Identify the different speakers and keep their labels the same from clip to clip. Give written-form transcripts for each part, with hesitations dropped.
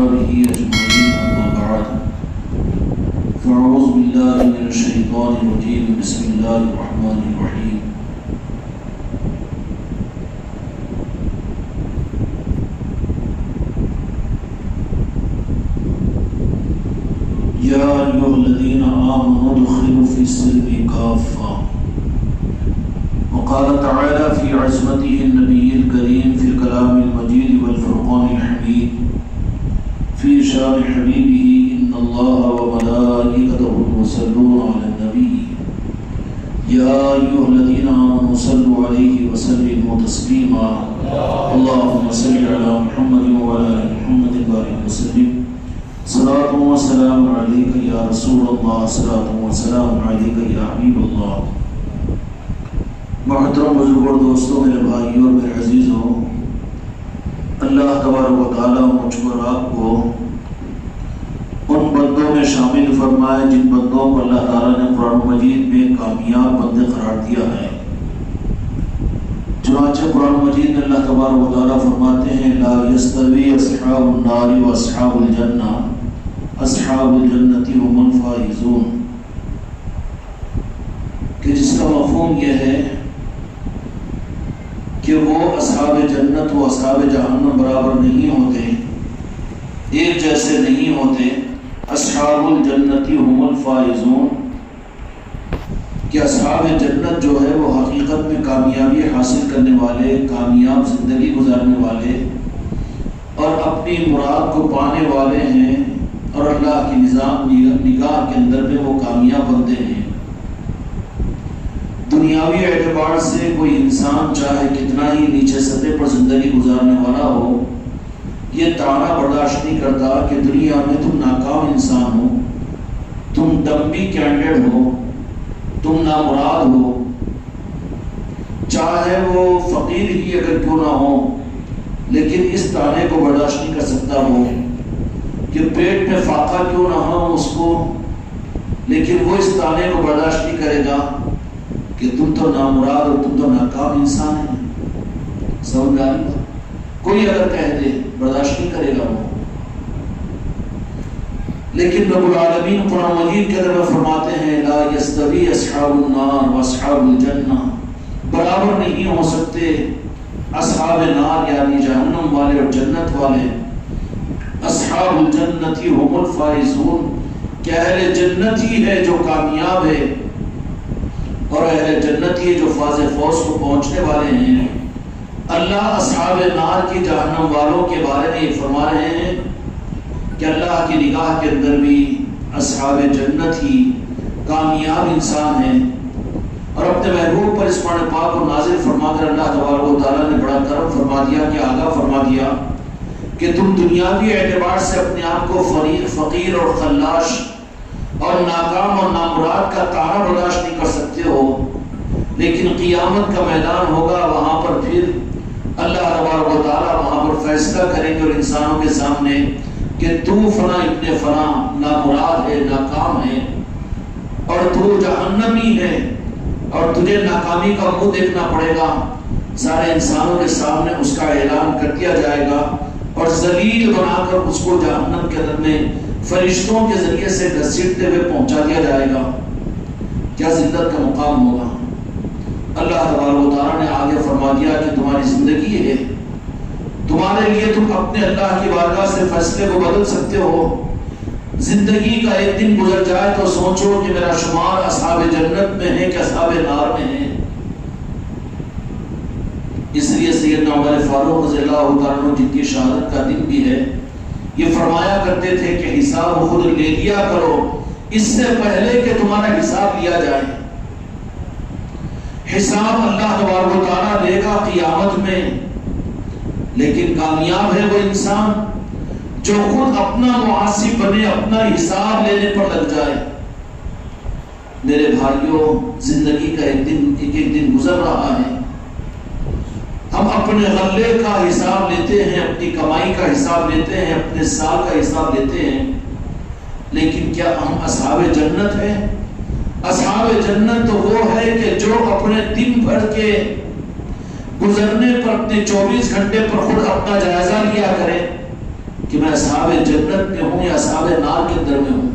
Speaker 1: وأصحابه أجمعين أما بعد فأعوذ بالله من الشيطان الرجيم بسم الله الرحمن الرحيم يا أيها الذين آمنوا ادخلوا في السلم كافة وقال تعالى في عظمته النبي الكريم في الكلام المجيد والفرقان الحميد في شان حبيبه إن الله وملائكته يصلون على النبي يا أيها الذين آمنوا صلوا عليه وسلموا تسليما اللهم صل على محمد وعلى آل محمد وبارك وسلم صلاة وسلام عليك يا رسول الله صلاة وسلام عليك يا حبيب الله. محترم بزرگوں اور دوستوں، میرے بھائیوں اور میرے عزیزوں، اللہ تبارک و تعالیٰ مجھ کو اور آپ کو ان بندوں میں شامل فرمائے جن بندوں کو اللہ تعالیٰ نے قرآن مجید میں کامیاب بندے قرار دیا ہے۔ چنانچہ قرآن مجید میں اللہ تبارک و تعالیٰ فرماتے ہیں لا یستوی اصحاب النار و اصحاب الجنہ اصحاب الجنۃ هم الفائزون، کہ جس کا مفہوم یہ ہے کہ وہ اصحاب جنت و اصحاب جہنم برابر نہیں ہوتے، ایک جیسے نہیں ہوتے۔ اصحاب الجنت هم الفائزون، کہ اصحاب جنت جو ہے وہ حقیقت میں کامیابی حاصل کرنے والے، کامیاب زندگی گزارنے والے اور اپنی مراد کو پانے والے ہیں، اور اللہ کی نظام نگاہ کے اندر میں وہ کامیاب بندے ہیں۔ دنیاوی اعتبار سے کوئی انسان چاہے کتنا ہی نیچے سطح پر زندگی گزارنے والا ہو، یہ طعنہ برداشت نہیں کرتا کہ دنیا میں تم ناکام انسان ہو، تم ڈمبی کینڈیڈیٹ ہو، تم نامراد ہو، چاہے وہ فقیر ہی اگر کیوں نہ ہو، لیکن اس طعنے کو برداشت نہیں کر سکتا ہو کہ پیٹ میں فاقہ کیوں نہ ہو اس کو، لیکن وہ اس طعنے کو برداشت نہیں کرے گا کہ تم تو نامراد اور تم تو ناکام انسان ہیں۔ سمجھ آئی؟ کوئی اگر کہہ دے برداشت نہیں کرے گا وہ، لیکن رب العالمین قرآن مجید کے اندر فرماتے ہیں لا یستوی اصحاب النار و اصحاب الجنہ، برابر نہیں ہو سکتے اصحاب نار یعنی جہنم والے اور جنت والے۔ اصحاب الجنت هم الفائزون، کہ اہل جنت ہی ہے جو کامیاب ہے اور اہل جنت ہی جو فاز فوز کو پہنچنے والے ہیں۔ اللہ اصحاب نار کی جہنم والوں کے بارے میں یہ فرما رہے ہیں کہ اللہ کی نگاہ کے اندر بھی اصحاب جنت ہی کامیاب انسان ہیں، اور اپنے محبوب پر اس قرآن پاک کو نازل فرما کر اللہ تبارک و تعالیٰ نے بڑا کرم فرما دیا کہ آگاہ فرما دیا کہ تم دنیاوی اعتبار سے اپنے آپ کو فقیر اور خلاش اور ناکام اور نامراد کا طعنہ برداشت نہیں کر سکتے ہو، لیکن قیامت کا میدان ہوگا، وہاں پر پھر اللہ تبارک و تعالیٰ وہاں پر فیصلہ کریں گے اور انسانوں کے سامنے کہ تو فلاں ابن فلاں نامراد ہے، ناکام ہے، اور تو جہنمی ہے اور تجھے ناکامی کا منہ دیکھنا پڑے گا۔ سارے انسانوں کے سامنے اس کا اعلان کر دیا جائے گا اور ذلیل بنا کر اس کو جہنم کے اندر میں فرشتوں کے ذریعے سے گھسیٹتے ہوئے پہنچا دیا جائے گا۔ کیا ذلت کا مقام ہوگا۔ اللہ تبارک و تعالیٰ نے آگے فرما دیا کہ تمہاری زندگی ہے، تمہارے لیے تم اپنے اللہ کی بارگاہ سے فیصلے کو بدل سکتے ہو۔ زندگی کا ایک دن گزر جائے تو سوچو کہ میرا شمار اصحاب جنت میں ہے کہ اصحاب نار میں ہے۔ اس لیے سیدنا عمر فاروق رضی اللہ تعالیٰ عنہ جن کی شہادت کا دن بھی ہے، یہ فرمایا کرتے تھے کہ حساب خود لے لیا کرو اس سے پہلے کہ تمہارا حساب لیا جائے۔ حساب اللہ تبارک و تعالیٰ لے گا قیامت میں، لیکن کامیاب ہے وہ انسان جو خود اپنا محاسب بنے، اپنا حساب لینے پر لگ جائے۔ میرے بھائیوں، زندگی کا ایک دن گزر رہا ہے، ہم اپنے غلے کا حساب لیتے ہیں، اپنی کمائی کا حساب لیتے ہیں، اپنے سال کا حساب لیتے ہیں، لیکن کیا ہم اصحاب جنت ہیں؟ اصحاب جنت تو وہ ہے کہ جو اپنے دن بھر کے گزرنے پر اپنے 24 گھنٹے پر خود اپنا جائزہ لیا کرے کہ کہ میں اصحاب جنت میں ہوں یا اصحاب نار کے اندر میں ہوں۔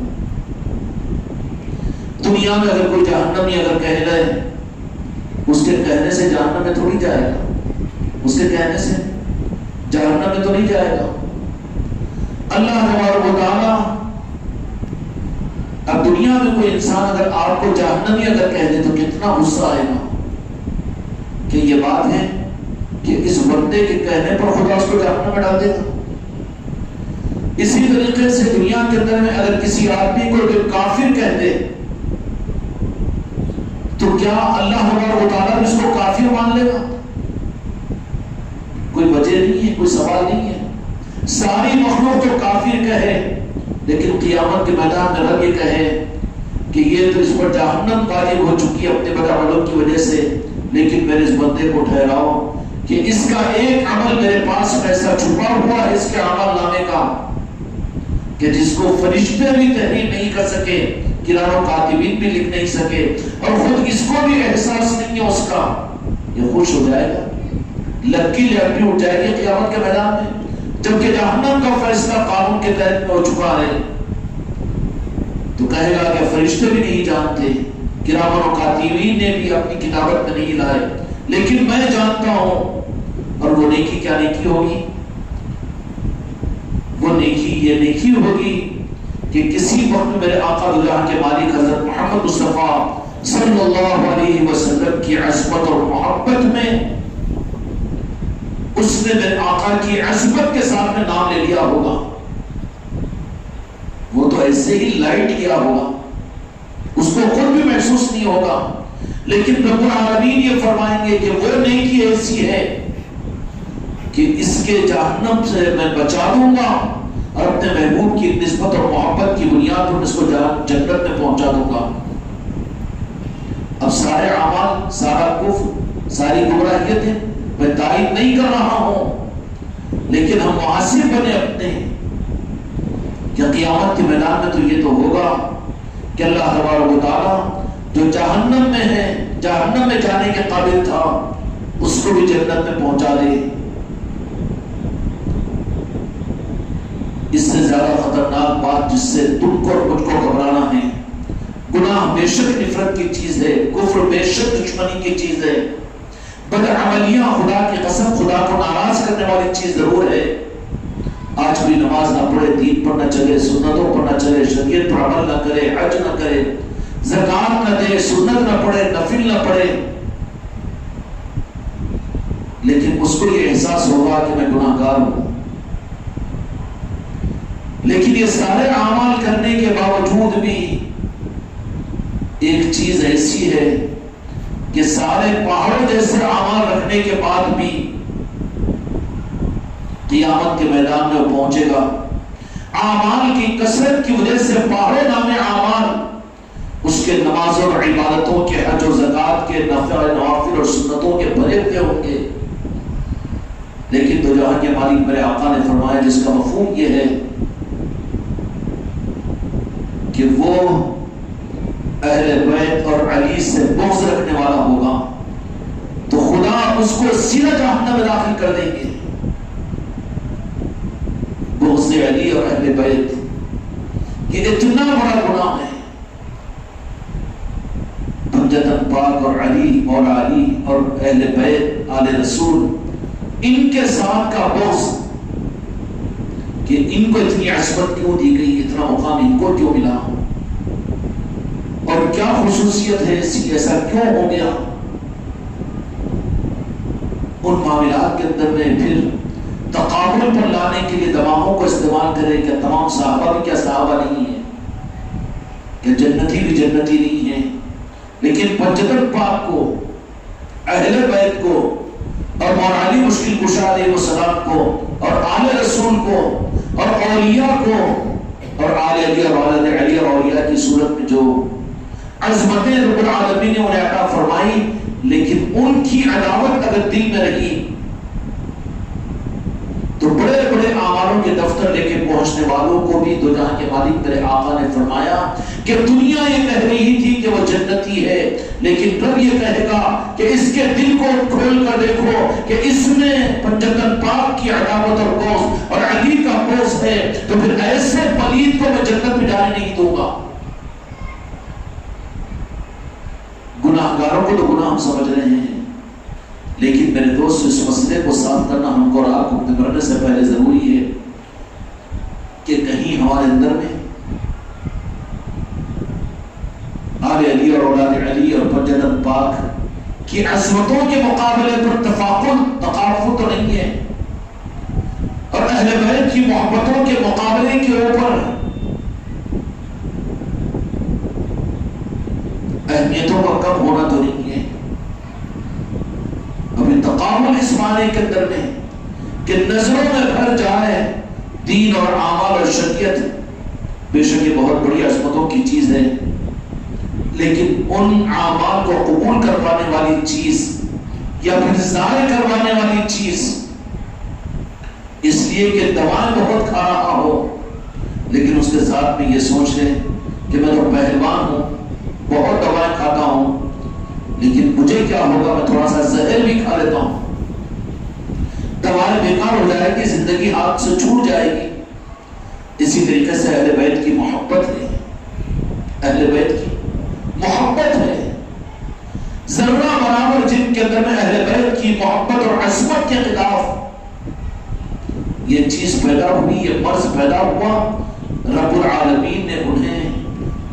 Speaker 1: دنیا میں اگر کوئی جہنمی اگر کہہ رہے اس کے کہنے سے جہنم میں تھوڑی جائے گا، اس کے کہنے سے جہنم میں تو نہیں جائے گا۔ اللہ تبارک و تعالیٰ اب دنیا میں کوئی انسان اگر آپ کو جہنمی اگر کہہ دے تو کتنا غصہ آئے گا کہ یہ بات ہے کہ اس بندے کے کہنے پر خدا اس کو جہنم میں ڈال دے گا۔ اسی طریقے سے دنیا کے اندر میں اگر کسی آدمی کو جو کافر کہہ دے تو کیا اللہ تبارک و تعالیٰ اس کو کافر مان لے گا؟ کوئی وجہ نہیں ہے، کوئی سوال نہیں ہے۔ ساری مخلوق تو کافر کہے لیکن قیامت کے میدان میں رب یہ کہے کہ یہ تو اس پر جہنم غالب ہو چکی ہے اپنے بد عملوں کی وجہ سے، لیکن میرے اس بندے کو ٹھہراؤ کہ اس کا ایک عمل میرے پاس ایسا چھپا ہوا ہے اس کے عمل نامے کا کہ جس کو فرشتے بھی تحریر نہیں کر سکے، کرام و کاتبین بھی لکھ نہیں سکے، اور خود اس کو بھی احساس نہیں ہے اس کا، یہ خوش ہو جائے گا، لکی لہٹی اٹھ جائے گی قیامت کے میدان میں، جبکہ جہنم کا فیصلہ قانون کے تحت میں ہو چکا ہے۔ تو کہے گا کہ فرشتے بھی نہیں جانتے، کرام و کاتبین نے بھی اپنی کتابت میں نہیں لائے، لیکن میں جانتا ہوں۔ اور وہ نیکی کیا نیکی ہوگی؟ وہ نیکی یہ نیکی ہوگی کہ کسی وقت میرے آقا اللہ کے مالک حضرت محمد مصطفیٰ صلی اللہ علیہ وسلم کی عظمت اور محبت میں اس نے میرے آقا کی عظمت کے ساتھ میں نام لے لیا ہوگا، وہ تو ایسے ہی لائٹ کیا ہوگا، اس کو خود بھی محسوس نہیں ہوگا، لیکن رب العالمین یہ فرمائیں گے کہ وہ نیکی ایسی ہے کہ اس کے جہنم سے میں بچا دوں گا اور اپنے محبوب کی نسبت اور محبت کی بنیاد پر اس کو جنت میں پہنچا دوں گا۔ اب سارے اعمال، سارا کفر، ساری گمراہیت ہے، میں تائید نہیں کر رہا ہوں، لیکن ہم محاسب بنے اپنے کہ قیامت کے میدان میں تو یہ تو ہوگا کہ اللہ تبارک و تعالیٰ جو جہنم میں ہے، جہنم میں جانے کے قابل تھا، اس کو بھی جنت میں پہنچا دے۔ اس سے زیادہ خطرناک بات جس سے تم کو اور مجھ کو گھبرانا ہے، گناہ بے شک نفرت کی چیز ہے، کفر بے شک دشمنی کی چیز ہے، بد عملیاں خدا کی قسم خدا کو ناراض کرنے والی چیز ضرور ہے۔ آج بھی نماز نہ پڑھے، دین پر نہ چلے، سنتوں پر نہ چلے، شریعت پر عمل نہ کرے، حج نہ کرے، زکات نہ دے، سنت نہ پڑھے، نفل نہ پڑھے، لیکن اس کو یہ احساس ہوگا کہ میں گناہ گار ہوں۔ لیکن یہ سارے اعمال کرنے کے باوجود بھی ایک چیز ایسی ہے کہ سارے پہاڑوں جیسے اعمال رکھنے کے بعد بھی قیامت کے میدان میں پہنچے گا۔ اعمال کی کثرت کی وجہ سے پہاڑوں نامے اعمال اس کے نمازوں اور عبادتوں کے، حج و زکات کے، نوافل اور سنتوں کے بھرے ہوئے ہوں گے، لیکن تو جہاں کے مالک میرے آقا نے فرمایا جس کا مفہوم یہ ہے کہ وہ اہل بیت اور علی سے بغض رکھنے والا ہوگا تو خدا اس کو سیدھا جہنم میں داخل کر دیں گے۔ بغض علی اور اہل بیت یہ اتنا بڑا گناہ ہے، بنجتن پاک اور علی اور علی اور اہل بیت آل رسول، ان کے ساتھ کا بغض کہ ان کو اتنی عصمت کیوں دی گئی، اتنا مقام ان کو کیوں ملا، اور کیا خصوصیت ہے ایسا کیوں ہو گیا۔ ان معاملات کے اندر میں پھر تقابل پر لانے کے لیے دماغوں کو استعمال کرے کہ تمام صحابہ بھی کیا صحابہ نہیں ہیں، کہ جنتی بھی جنتی نہیں ہیں، لیکن پنجتن پاک کو، اہل بیت کو اور مولا علی مشکل کشا علیہ السلام کو اور آل رسول کو اور اولیاء کو اور آل علی اور اولاد علی اور اولیاء کی صورت میں جو عظمتیں رب العالمین نے انہیں عطا فرمائی، لیکن ان کی عداوت اگر دل میں رہی تو بڑے بڑے اعمالوں کے دفتر لے کے پہنچنے والوں کو بھی دو جہاں کے مالک میرے آقا نے فرمایا کہ دنیا یہ کہہ رہی تھی کہ وہ جنتی ہے، لیکن رب یہ کہے گا کہ اس کے دل کو کھول کر دیکھو کہ اس میں پنجتن پاک کی عداوت اور بغض اور علی کا بوس ہے تو پھر ایسے پلید کو میں جنت میں جانے نہیں دوں گا. گناہ گاروں کو تو گناہ ہم سمجھ رہے ہیں، لیکن میرے دوست اس مسئلے کو صاف کرنا ہم کو اور آپ کو مرنے سے پہلے ضروری ہے کہ کہیں ہمارے اندر میں آل علی اور اولاد علی اور پنجتن پاک کی عظمتوں کے مقابلے پر تقافت تو نہیں ہے، اور اہل بیت کی محبتوں کے مقابلے کے اوپر اہمیتوں کا کم ہونا تو نہیں ہے. ابھی تقابل اس معنی کے اندر میں کہ نظروں میں بھر جائے دین اور اعمال اور شریعت، بے شک یہ بہت بڑی عظمتوں کی چیز ہے، لیکن ان اعمال کو قبول کروانے والی چیز یا پھر ظاہر کروانے والی چیز، اس لیے کہ دوائیں بہت کھا رہا ہو لیکن اس کے ساتھ میں یہ سوچ لے کہ میں تو پہلوان ہوں، بہت دوائیں کھاتا ہوں، لیکن مجھے کیا ہوگا، میں تھوڑا سا زہر بھی کھا لیتا ہوں، دوائیں بیکار ہو جائے گی، زندگی ہاتھ سے چھوٹ جائے گی. اسی طریقے سے اہل بیت کی محبت ہے، اہل بیت کی محبت ہے، ذرہ برابر جن کے اندر میں اہل بیت کی محبت اور عظمت کے خلاف یہ چیز پیدا ہوئی، یہ مرض پیدا ہوا، رب العالمین نے انہیں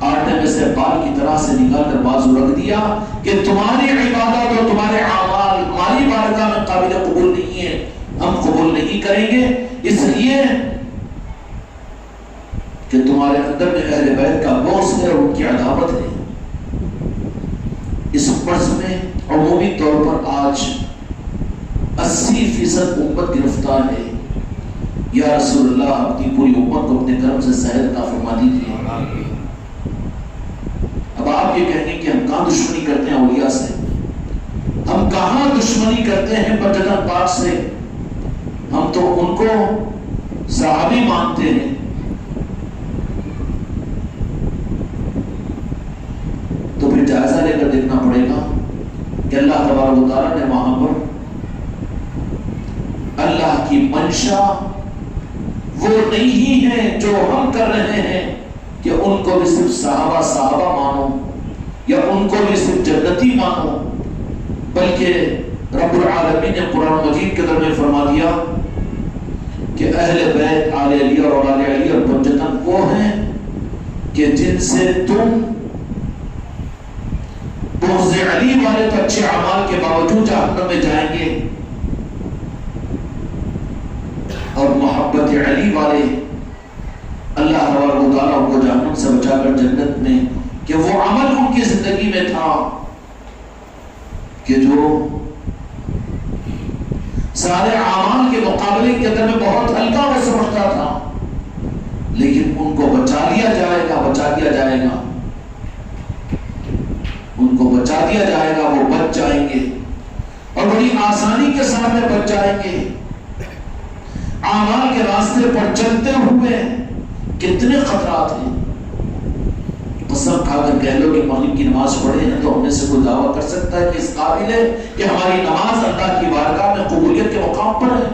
Speaker 1: آٹے میں سے بال کی طرح سے نکال کر بازو رکھ دیا کہ تمہاری عبادت اور تمہارے اعمال ہماری بارگاہ میں قابل قبول نہیں ہے، ہم قبول نہیں کریں گے، اس لیے کہ تمہارے اندر میں اہل بیت کا بغض ہے اور ان کی عداوت ہے. اس مرض میں عمومی طور پر آج 80% امت گرفتار ہے. یا رسول اللہ اپنی پوری امت کو اپنے کرم سے صحت عطا فرما دیجیے. اب آپ یہ کہیں گے کہ ہم کہاں دشمنی کرتے ہیں اولیاء سے، ہم کہاں دشمنی کرتے ہیں پنجتن پاک سے، ہم تو ان کو صحابی مانتے ہیں. تو پھر جائزہ لے کر دیکھنا پڑے گا کہ اللہ تبارک و تعالیٰ نے وہاں پر اللہ کی منشا وہ نہیں ہے جو ہم کر رہے ہیں کہ ان کو بھی صرف صحابہ مانو یا ان کو بھی صرف جنتی مانو، بلکہ رب العالمین نے قرآن مجید کے اندر میں فرما دیا کہ اہل بیت آل علی اور اولاد علی اور پنجتن وہ ہیں کہ جن سے تم بغض علی والے تو اچھے اعمال کے باوجود جہنم میں جائیں گے، اور محبت علی والے اللہ تبارک و تعالیٰ کو جہنم سے بچا کر جنت میں، کہ وہ عمل ان کی زندگی میں تھا کہ جو سارے اعمال کے مقابلے کے اندر میں بہت ہلکا وہ سمجھتا تھا، لیکن ان کو بچا لیا جائے گا، ان کو بچا دیا جائے گا، وہ بچ جائیں گے اور بڑی آسانی کے ساتھ میں بچ جائیں گے. اعمال کے راستے پر چلتے ہوئے کتنے خطرات ہیں. قسم کھا کر کہہ لو کہ مغرب کی نماز پڑھے ہیں تو ہم میں سے کوئی دعویٰ کر سکتا ہے کہ اس قابل ہے کہ ہماری نماز اللہ کی بارگاہ میں قبولیت کے مقام پر ہے.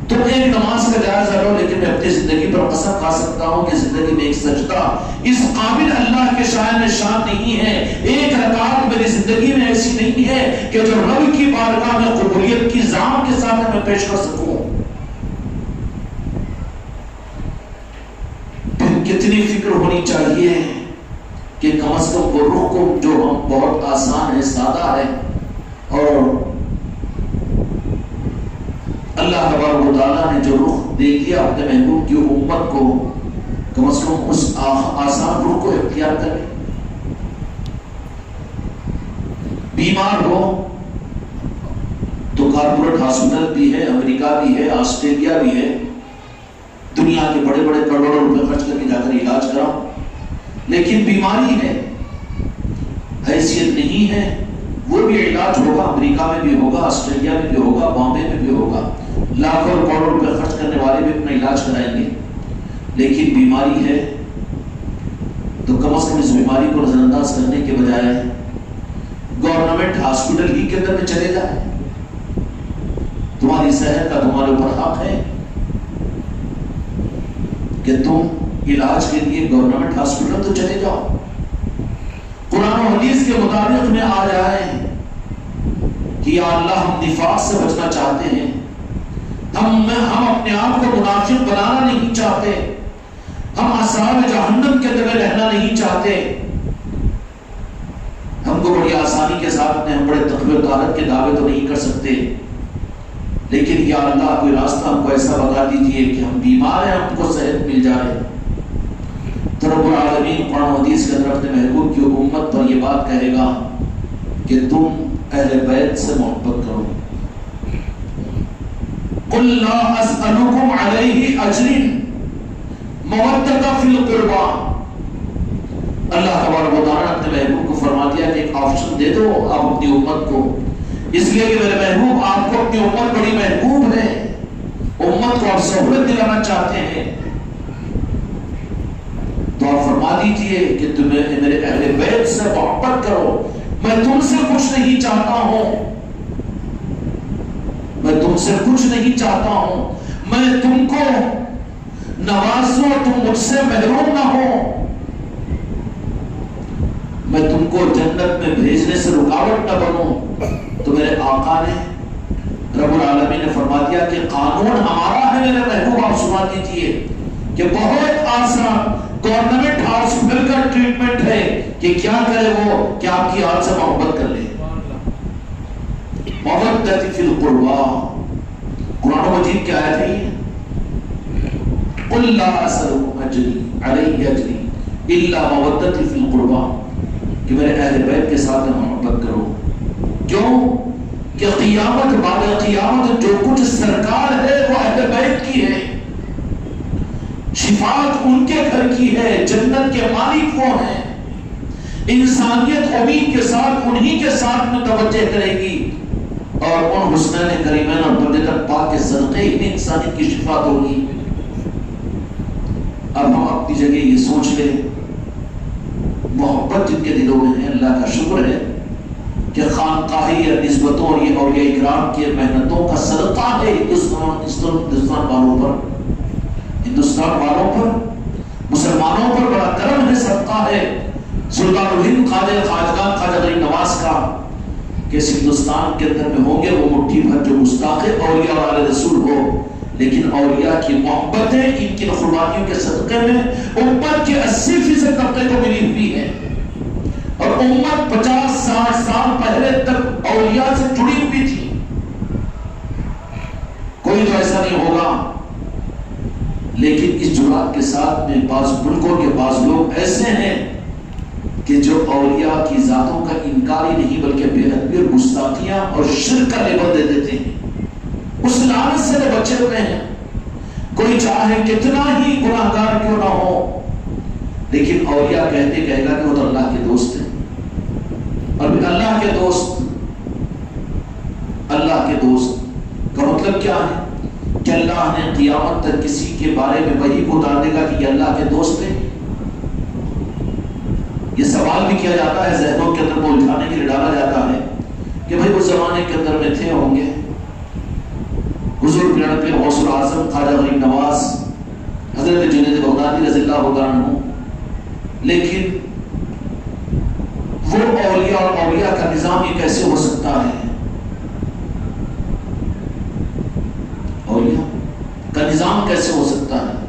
Speaker 1: تم ایک نماز کا جائزہ لو، لیکن میں اپنی زندگی پر قسم کھا سکتا ہوں کہ زندگی میں ایک سجدہ اس قابل اللہ کے شان نہیں ہے، ایک رکعت میری زندگی میں ایسی نہیں ہے کہ جو رب کی بارگاہ میں قبولیت کی زام کے سامنے میں پیش کر سکوں. پھر کتنی فکر ہونی چاہیے کہ کم از کم وہ روح کو جو ہم بہت آسان ہے، سادہ ہے، اور اللہ تبارک و تعالیٰ نے جو رخ دے دیا اپنے محبوب کی امت کو، کم از کم اس آسان رخ کو اختیار کریں. بیمار ہو تو کارپوریٹ ہاسپٹل بھی ہے، امریکہ بھی ہے، آسٹریلیا بھی ہے، دنیا کے بڑے بڑے کروڑوں روپے خرچ کر کے جا کر علاج کراؤ. لیکن بیماری ہے، حیثیت نہیں ہے، وہ بھی علاج ہوگا، امریکہ میں بھی ہوگا، آسٹریلیا میں بھی ہوگا، بامبے میں بھی ہوگا، لاکھوں کروڑوں روپے خرچ کرنے والے بھی اپنا علاج کرائیں گے. لیکن بیماری ہے تو کم از کم اس بیماری کو نظر انداز کرنے کے بجائے گورنمنٹ ہاسپٹل ہی کے اندر میں چلے جائے تمہاری صحت کا تمہارے اوپر حق ہے کہ تم علاج کے لیے گورنمنٹ ہاسپٹل تو چلے جاؤ، قرآن و حدیث کے مطابق میں آ جائیں کہ یا اللہ ہم نفاق سے بچنا چاہتے ہیں، ہم اپنے آپ کو منافق بنانا نہیں چاہتے، ہم اصحاب جہنم کے اندر رہنا نہیں چاہتے، ہم کو بڑی آسانی کے ساتھ ہم بڑے تقوی و طاقت کے دعوے تو نہیں کر سکتے، لیکن یا اللہ کوئی راستہ ہم کو ایسا بتا دیجئے کہ ہم بیمار ہیں، ہم کو صحت مل جائے۔ تو رب العالمین قرآن و حدیث کے اندر اپنے محبوب کی امت پر یہ بات کہے گا کہ تم اہل بیت سے محبت کرو۔ قل لا اسألکم علیہ اجر مودۃ فی القربى، اللہ تبارک و تعالیٰ نے اپنے محبوب کو فرما دیا کہ ایک آپشن دے دو آپ اپنی امت کو، اس لیے کہ میرے محبوب آپ کو اپنی امت بڑی محبوب ہے، امت کو آپ سہولت دلانا چاہتے ہیں، تو آپ فرما دیجئے کہ تمہیں میرے اہل بیت سے محبت کرو، میں تم سے کچھ نہیں چاہتا ہوں، میں تم سے کچھ نہیں چاہتا ہوں، میں تم کو نوازوں تم مجھ سے محروم نہ ہو، میں تم کو جنت میں بھیجنے سے رکاوٹ نہ بنوں۔ تو میرے آقا نے رب العالمین نے فرما دیا کہ قانون ہمارا ہے میرے محبوب، آپ سنا دیجئے کہ بہت آسان گورنمنٹ ہاسپٹل کا ٹریٹمنٹ ہے کہ کیا کرے وہ کہ آپ کی آل سے محبت کر لے، مودۃ فی القربى، قرآن مجید کی آیت ہے یہ، قل لا اسألکم علیہ اجر الا مودۃ فی القربى، کہ میرے اہل بیت کے ساتھ محبت کرو، کیوں کہ قیامت بعد قیامت جو کچھ سرکار ہے وہ اہل بیت کی ہے، شفاعت ان کے گھر کی ہے، جنت کے مالک وہ ہیں، انسانیت امید کے ساتھ انہی کے ساتھ متوجہ کرے گی، اور ان حسنین کریمین اور بلدت پاک کے صدقے ہی انسانیت کی شفاعت ہوگی۔ اب ہم اپنی جگہ یہ سوچ لیں، محبت جن کے دلوں میں ہے، اللہ کا شکر ہے کہ خانقاہی یا نسبتوں اور یہ اولیاء اکرام کی محنتوں کا صدقہ ہے ہندوستان والوں پر، ہندوستان والوں پر، مسلمانوں پر بڑا کرم ہے، صدقہ ہے سلطان الہند خواجہ خواجگان خواجہ غریب نواز کا کہ اس ہندوستان کے اندر میں ہوں گے وہ مٹھی بھر جو مستاق اولیاء اور آل رسول ہو، لیکن اولیاء کی محبتیں ان کی قربانیوں کے صدقے میں امت کے 80% طبقے کو ملی ہوئی ہے، اور امت 50-60 سال پہلے تک اولیاء سے جڑی ہوئی تھی، کوئی تو ایسا نہیں ہوگا، لیکن اس جرات کے ساتھ میں بعض ملکوں کے بعض لوگ ایسے ہیں کہ جو اولیاء کی ذاتوں کا انکار ہی نہیں بلکہ بے ادبی اور گستاخیاں اور شرک کا لیبل دے دیتے ہیں، اس لعنت سے وہ بچے ہوئے ہیں، کوئی چاہے کتنا ہی گناہگار کیوں نہ ہو، لیکن اولیاء کہتے کہے گا کہ وہ تو اللہ کے دوست ہیں، اور اللہ کے دوست، اللہ کے دوست کا مطلب کیا ہے کہ اللہ نے قیامت تک کسی کے بارے میں وحی کو اتار دے گا کہ یہ اللہ کے دوست ہیں؟ یہ سوال بھی کیا جاتا ہے، ذہنوں کے اندر کو الجھانے کے لیے ڈالا جاتا ہے کہ بھائی اس زمانے کے اندر میں تھے ہوں گے حضور پیران پہ غوث الاعظم خواجہ غریب نواز، حضرت جنید بغدادی رضی اللہ عنہ، لیکن وہ اولیاء اور اولیاء کا نظام یہ کیسے ہو سکتا ہے؟ اولیاء کا نظام کیسے ہو سکتا ہے؟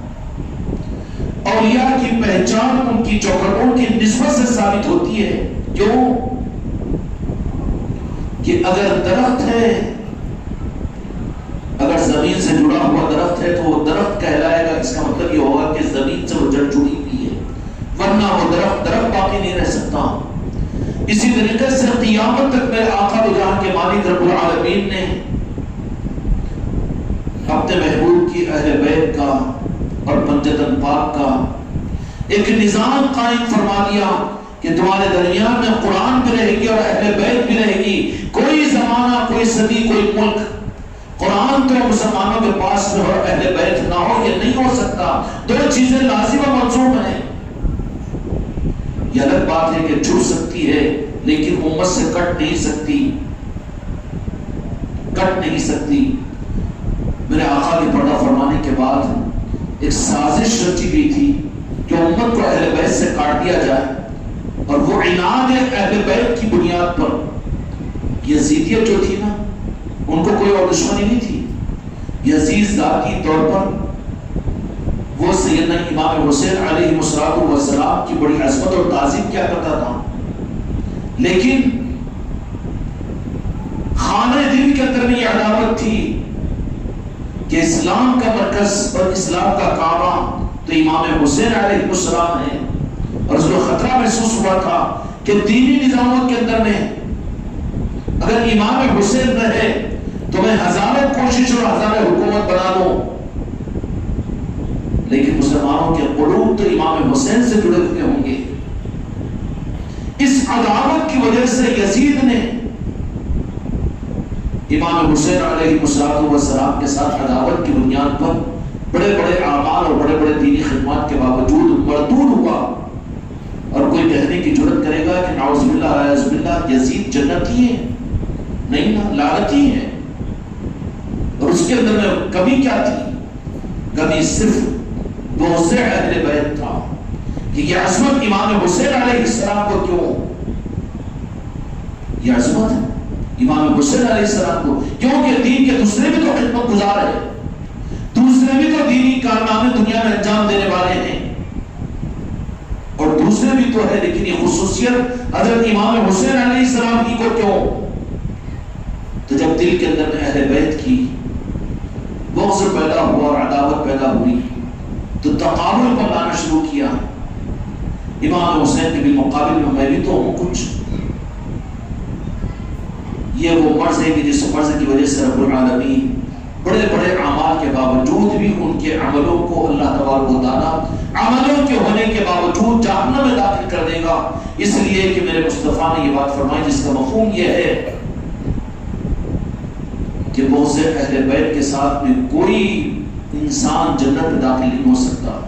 Speaker 1: اولیاء کی پہچان ان کی چوکھٹوں کی نسبت سے ثابت ہوتی ہے، کیوں کہ اگر درخت ہے، اگر زمین سے جڑا ہوا درخت ہے تو وہ درخت کہلائے گا، اس کا مطلب یہ ہوگا کہ زمین سے وہ جڑ جڑی ہوئی ہے، ورنہ وہ درخت باقی نہیں رہ سکتا۔ اسی طریقے سے قیامت تک میرے آقا و جہاں کے مالک رب العالمین نے اپنے محبوب کی اہل بیت کا اور پنجتن پاک کا ایک نظام قائم فرما دیا کہ تمہارے درمیان میں قرآن بھی رہے گی اور اہل بیت بھی رہے گی، کوئی زمانہ، کوئی صدی، کوئی ملک قرآن تو مسلمانوں کے پاس میں اور اہل بیت نہ ہو، یہ نہیں ہو سکتا، دو چیزیں لازم و منصوب ہیں۔ یہ الگ بات ہے کہ جڑ سکتی ہے لیکن امت سے کٹ نہیں سکتی، کٹ نہیں سکتی۔ میرے آقا کے پردہ فرمانے کے بعد ایک سازش رچی گئی تھی کہ امت کو اہل بیت سے کاٹ دیا جائے، اور وہ عناد ہے اہل بیت کی بنیاد پر۔ یزیدیت جو تھی نا، ان کو کوئی اور دشمنی نہیں تھی۔ یزید ذاتی طور پر وہ سیدنا امام حسین علیہ السلام کی بڑی عظمت اور تعظیم کیا کرتا تھا، لیکن خانہ دل کے اندر میں یہ عداوت تھی کہ اسلام کا مرکز اور اسلام کا کعبہ تو امام حسین علیہ السلام ہے، اور اس کو خطرہ محسوس ہوا تھا کہ دینی نظاموں کے اندر میں اگر امام حسین رہے تو میں ہزاروں کوشش اور ہزاروں حکومت بنا لوں، لیکن مسلمانوں کے قلوب تو امام حسین سے جڑے ہوئے ہوں گے۔ اس عداوت کی وجہ سے یزید نے امام حسین علیہ السلام کے ساتھ عداوت کی بنیاد پر بڑے بڑے اعمال اور بڑے بڑے دینی خدمات کے باوجود مردود ہوا، اور کوئی کہنے کی جرات کرے گا کہ نعوذ باللہ اعوذ باللہ یزید جنتی ہے؟ نہیں نا، لعنتی ہے۔ اور اس کے اندر میں کمی کیا تھی؟ کمی صرف بغض اہل بیت تھا کہ یہ عظمت امام حسین علیہ السلام کو کیوں، یہ عظمت امام حسین علیہ السلام کو کیوں کہ دین کے دوسرے بھی تو خدمت گزار ہے، دوسرے بھی تو دینی کارنامے دنیا میں انجام دینے والے ہیں، اور دوسرے بھی تو ہے، لیکن یہ خصوصیت حضرت امام حسین علیہ السلام کی کو کیوں؟ تو جب دل کے اندر میں اہل بیت کی بغض پیدا ہوا اور عداوت پیدا ہوئی تو تقابل کو لانا شروع کیا۔ امام حسین کے بالمقابل میں بھی تو ہوں کچھ، یہ وہ مرض ہے کہ جس مرض کی وجہ سے رب العالمین بڑے بڑے اعمال کے باوجود بھی ان کے عملوں کو اللہ تبارک و تعالیٰ عملوں کے ہونے کے باوجود جہنم میں داخل کر دے گا، اس لیے کہ میرے مصطفیٰ نے یہ بات فرمائی جس کا مفہوم یہ ہے کہ بغض اہل بیت کے ساتھ میں کوئی انسان جنت میں داخل نہیں ہو سکتا۔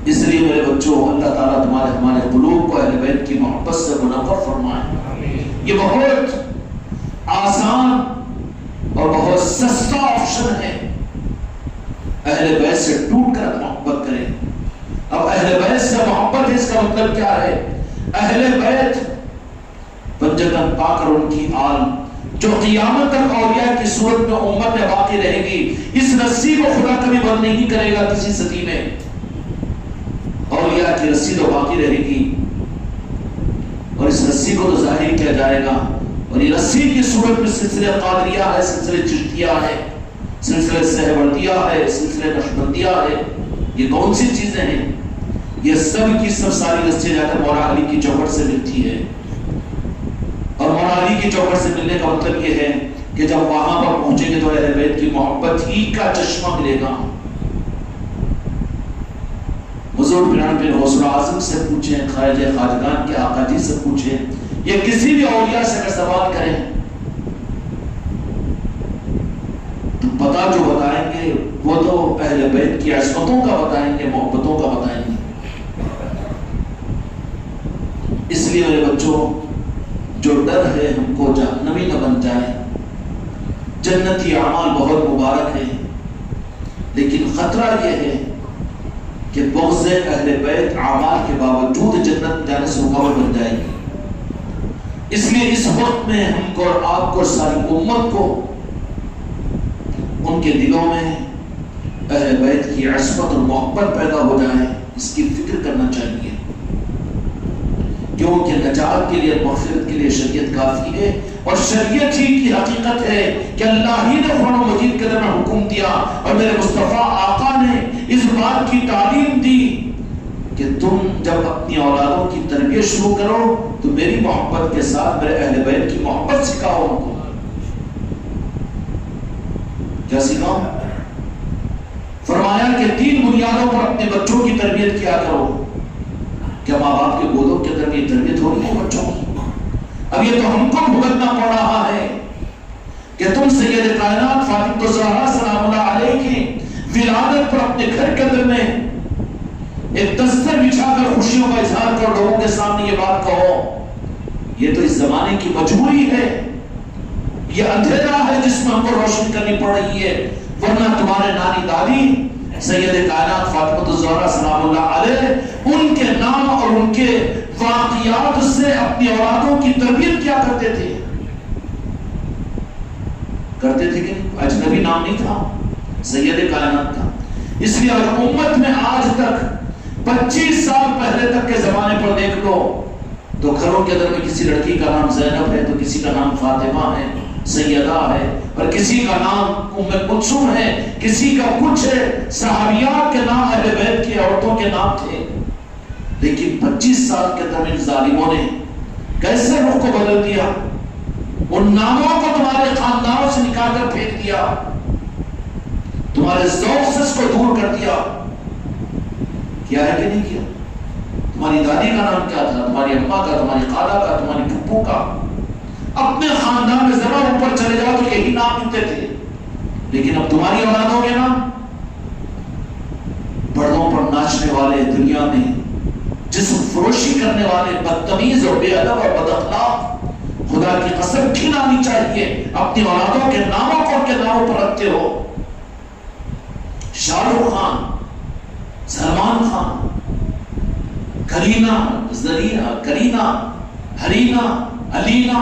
Speaker 1: اس لیے میرے بچوں، اللہ تعالیٰ تمہارے ہمارے قلوب کو اہل بیت کی محبت سے منور فرمائے۔ یہ بہت آسان اور بہت سستا آپشن ہے، اہل بیت سے ٹوٹ کر محبت کریں۔ اب اہل بیت سے محبت ہے، اس کا مطلب کیا ہے؟ اہل بیت پنجتن پا کر ان کی آل جو قیامت تک اولیاء کی صورت میں امت میں باقی رہے گی، اس رسی کو خدا کبھی بند نہیں کرے گا کسی صدی میں، اولیاء کی رسی تو باقی رہے گی، اور اس رسی کو تو ظاہر کیا جائے گا، اور یہ رسی کی صورت میں سلسلہ قادریہ ہے، سلسلہ چشتیہ ہے، سلسلہ سہروردیہ ہے، سلسلہ نقشبندیہ ہے۔ یہ کون سی چیزیں ہیں؟ یہ سب کی سب ساری رسی جا کر مولا علی کی چوکھٹ سے ملتی ہے، اور مولا علی کی چوکھٹ سے ملنے کا مطلب یہ ہے کہ جب وہاں پر پہنچیں گے تو اہل بیت کی محبت ہی کا چشمہ ملے گا۔ حضور بن غوث اعظم سے پوچھیں، خواجہ خواجگان کے آقا جی سے پوچھیں، یہ کسی بھی اولیاء سے اگر سوال کریں تو پتہ جو بتائیں گے وہ تو اہل بیت کی عصمتوں کا بتائیں گے، محبتوں کا بتائیں گے۔ اس لیے میرے بچوں، جو ڈر ہے ہم کو جہنمی نہ بن جائے۔ جنتی اعمال بہت مبارک ہیں، لیکن خطرہ یہ ہے کہ بغض اہل بیت اعمال کے باوجود جنت جانے سے رکاوٹ بن جائے گی۔ اس لیے اس وقت میں ہم کو اور آپ کو اور ساری امت کو ان کے دلوں میں اہل بیت کی عصمت اور محبت پیدا ہو جائے، اس کی فکر کرنا چاہیے، کیونکہ نجات کے لیے، مغفرت کے لیے شریعت کافی ہے، اور شریعت ہی کی حقیقت ہے کہ اللہ ہی نے قرآن مجید کے اندر حکم دیا، اور میرے مصطفیٰ آقا نے اس بات کی تعلیم دی کہ تم جب اپنی اولادوں کی تربیت شروع کرو تو میری محبت کے ساتھ میرے اہل بیت کی محبت سکھاؤ ان کو۔ کیا سکھاؤ؟ فرمایا کہ 3 بنیادوں پر اپنے بچوں کی تربیت کیا کرو۔ کیا ماں باپ کے گودوں کے اندر یہ تربیت ہو رہی ہے بچوں کی؟ اب یہ تو ہم کو بھگتنا پڑ رہا ہے کہ تم سید کائنات فاطمہ الزہرا سلام اللہ علیہ کی ولادت پر اپنے گھر کے اندر میں ایک دستر بچھا کر خوشیوں کا اظہار کر لوگوں کے سامنے یہ بات کہو۔ یہ تو اس زمانے کی مجبوری ہے یہ اندھیرا ہے جس میں ہم کو روشنی کرنی پڑ رہی ہے، ورنہ تمہارے نانی دادی سید کائنات فاطمہ الزہرا سلام اللہ علیہ ان کے نام اور ان کے واقعات سے اپنی اولادوں کی تربیت کیا کرتے تھے کہ اجنبی نام نہیں تھا، سید کائنات تھا۔ اس لیے اگر امت میں آج تک 25 سال پہلے تک کے زمانے پر دیکھ لو تو گھروں کے اندر میں کسی لڑکی کا نام زینب ہے تو کسی کا نام فاطمہ ہے، سیدہ ہے، اور کسی کا نام ام کلثوم ہے، کسی کا کچھ ہے، صحابیات کے نام اہل بیت کی عورتوں کے نام تھے۔ لیکن 25 سال کے اندر ان ظالموں نے کیسے رخ کو بدل دیا، ان ناموں کو تمہارے خاندانوں سے نکال کر پھینک دیا، تمہارے ذوق سے اس کو دور کر دیا۔ کیا ہے کہ نہیں کیا؟ تمہاری دادی کا نام کیا تھا، تمہاری اماں کا، تمہاری خالہ کا، تمہاری پھپھو کا، اپنے خاندان میں ذرا اوپر چلے جاؤ تو یہی نام ملتے تھے۔ لیکن اب تمہاری اولادوں کے نام پردوں پر ناچنے والے، دنیا میں جسم فروشی کرنے والے، بدتمیز اور بے ادب اور بد اخلاق، خدا کی قسم گھن آنی چاہیے اپنی اولادوں کے ناموں کو ان کے ناموں پر رکھتے ہو۔ شاہ رخ خان، سلمان خان، کرینا، زرینا، کرینا، ہرینا، علینا،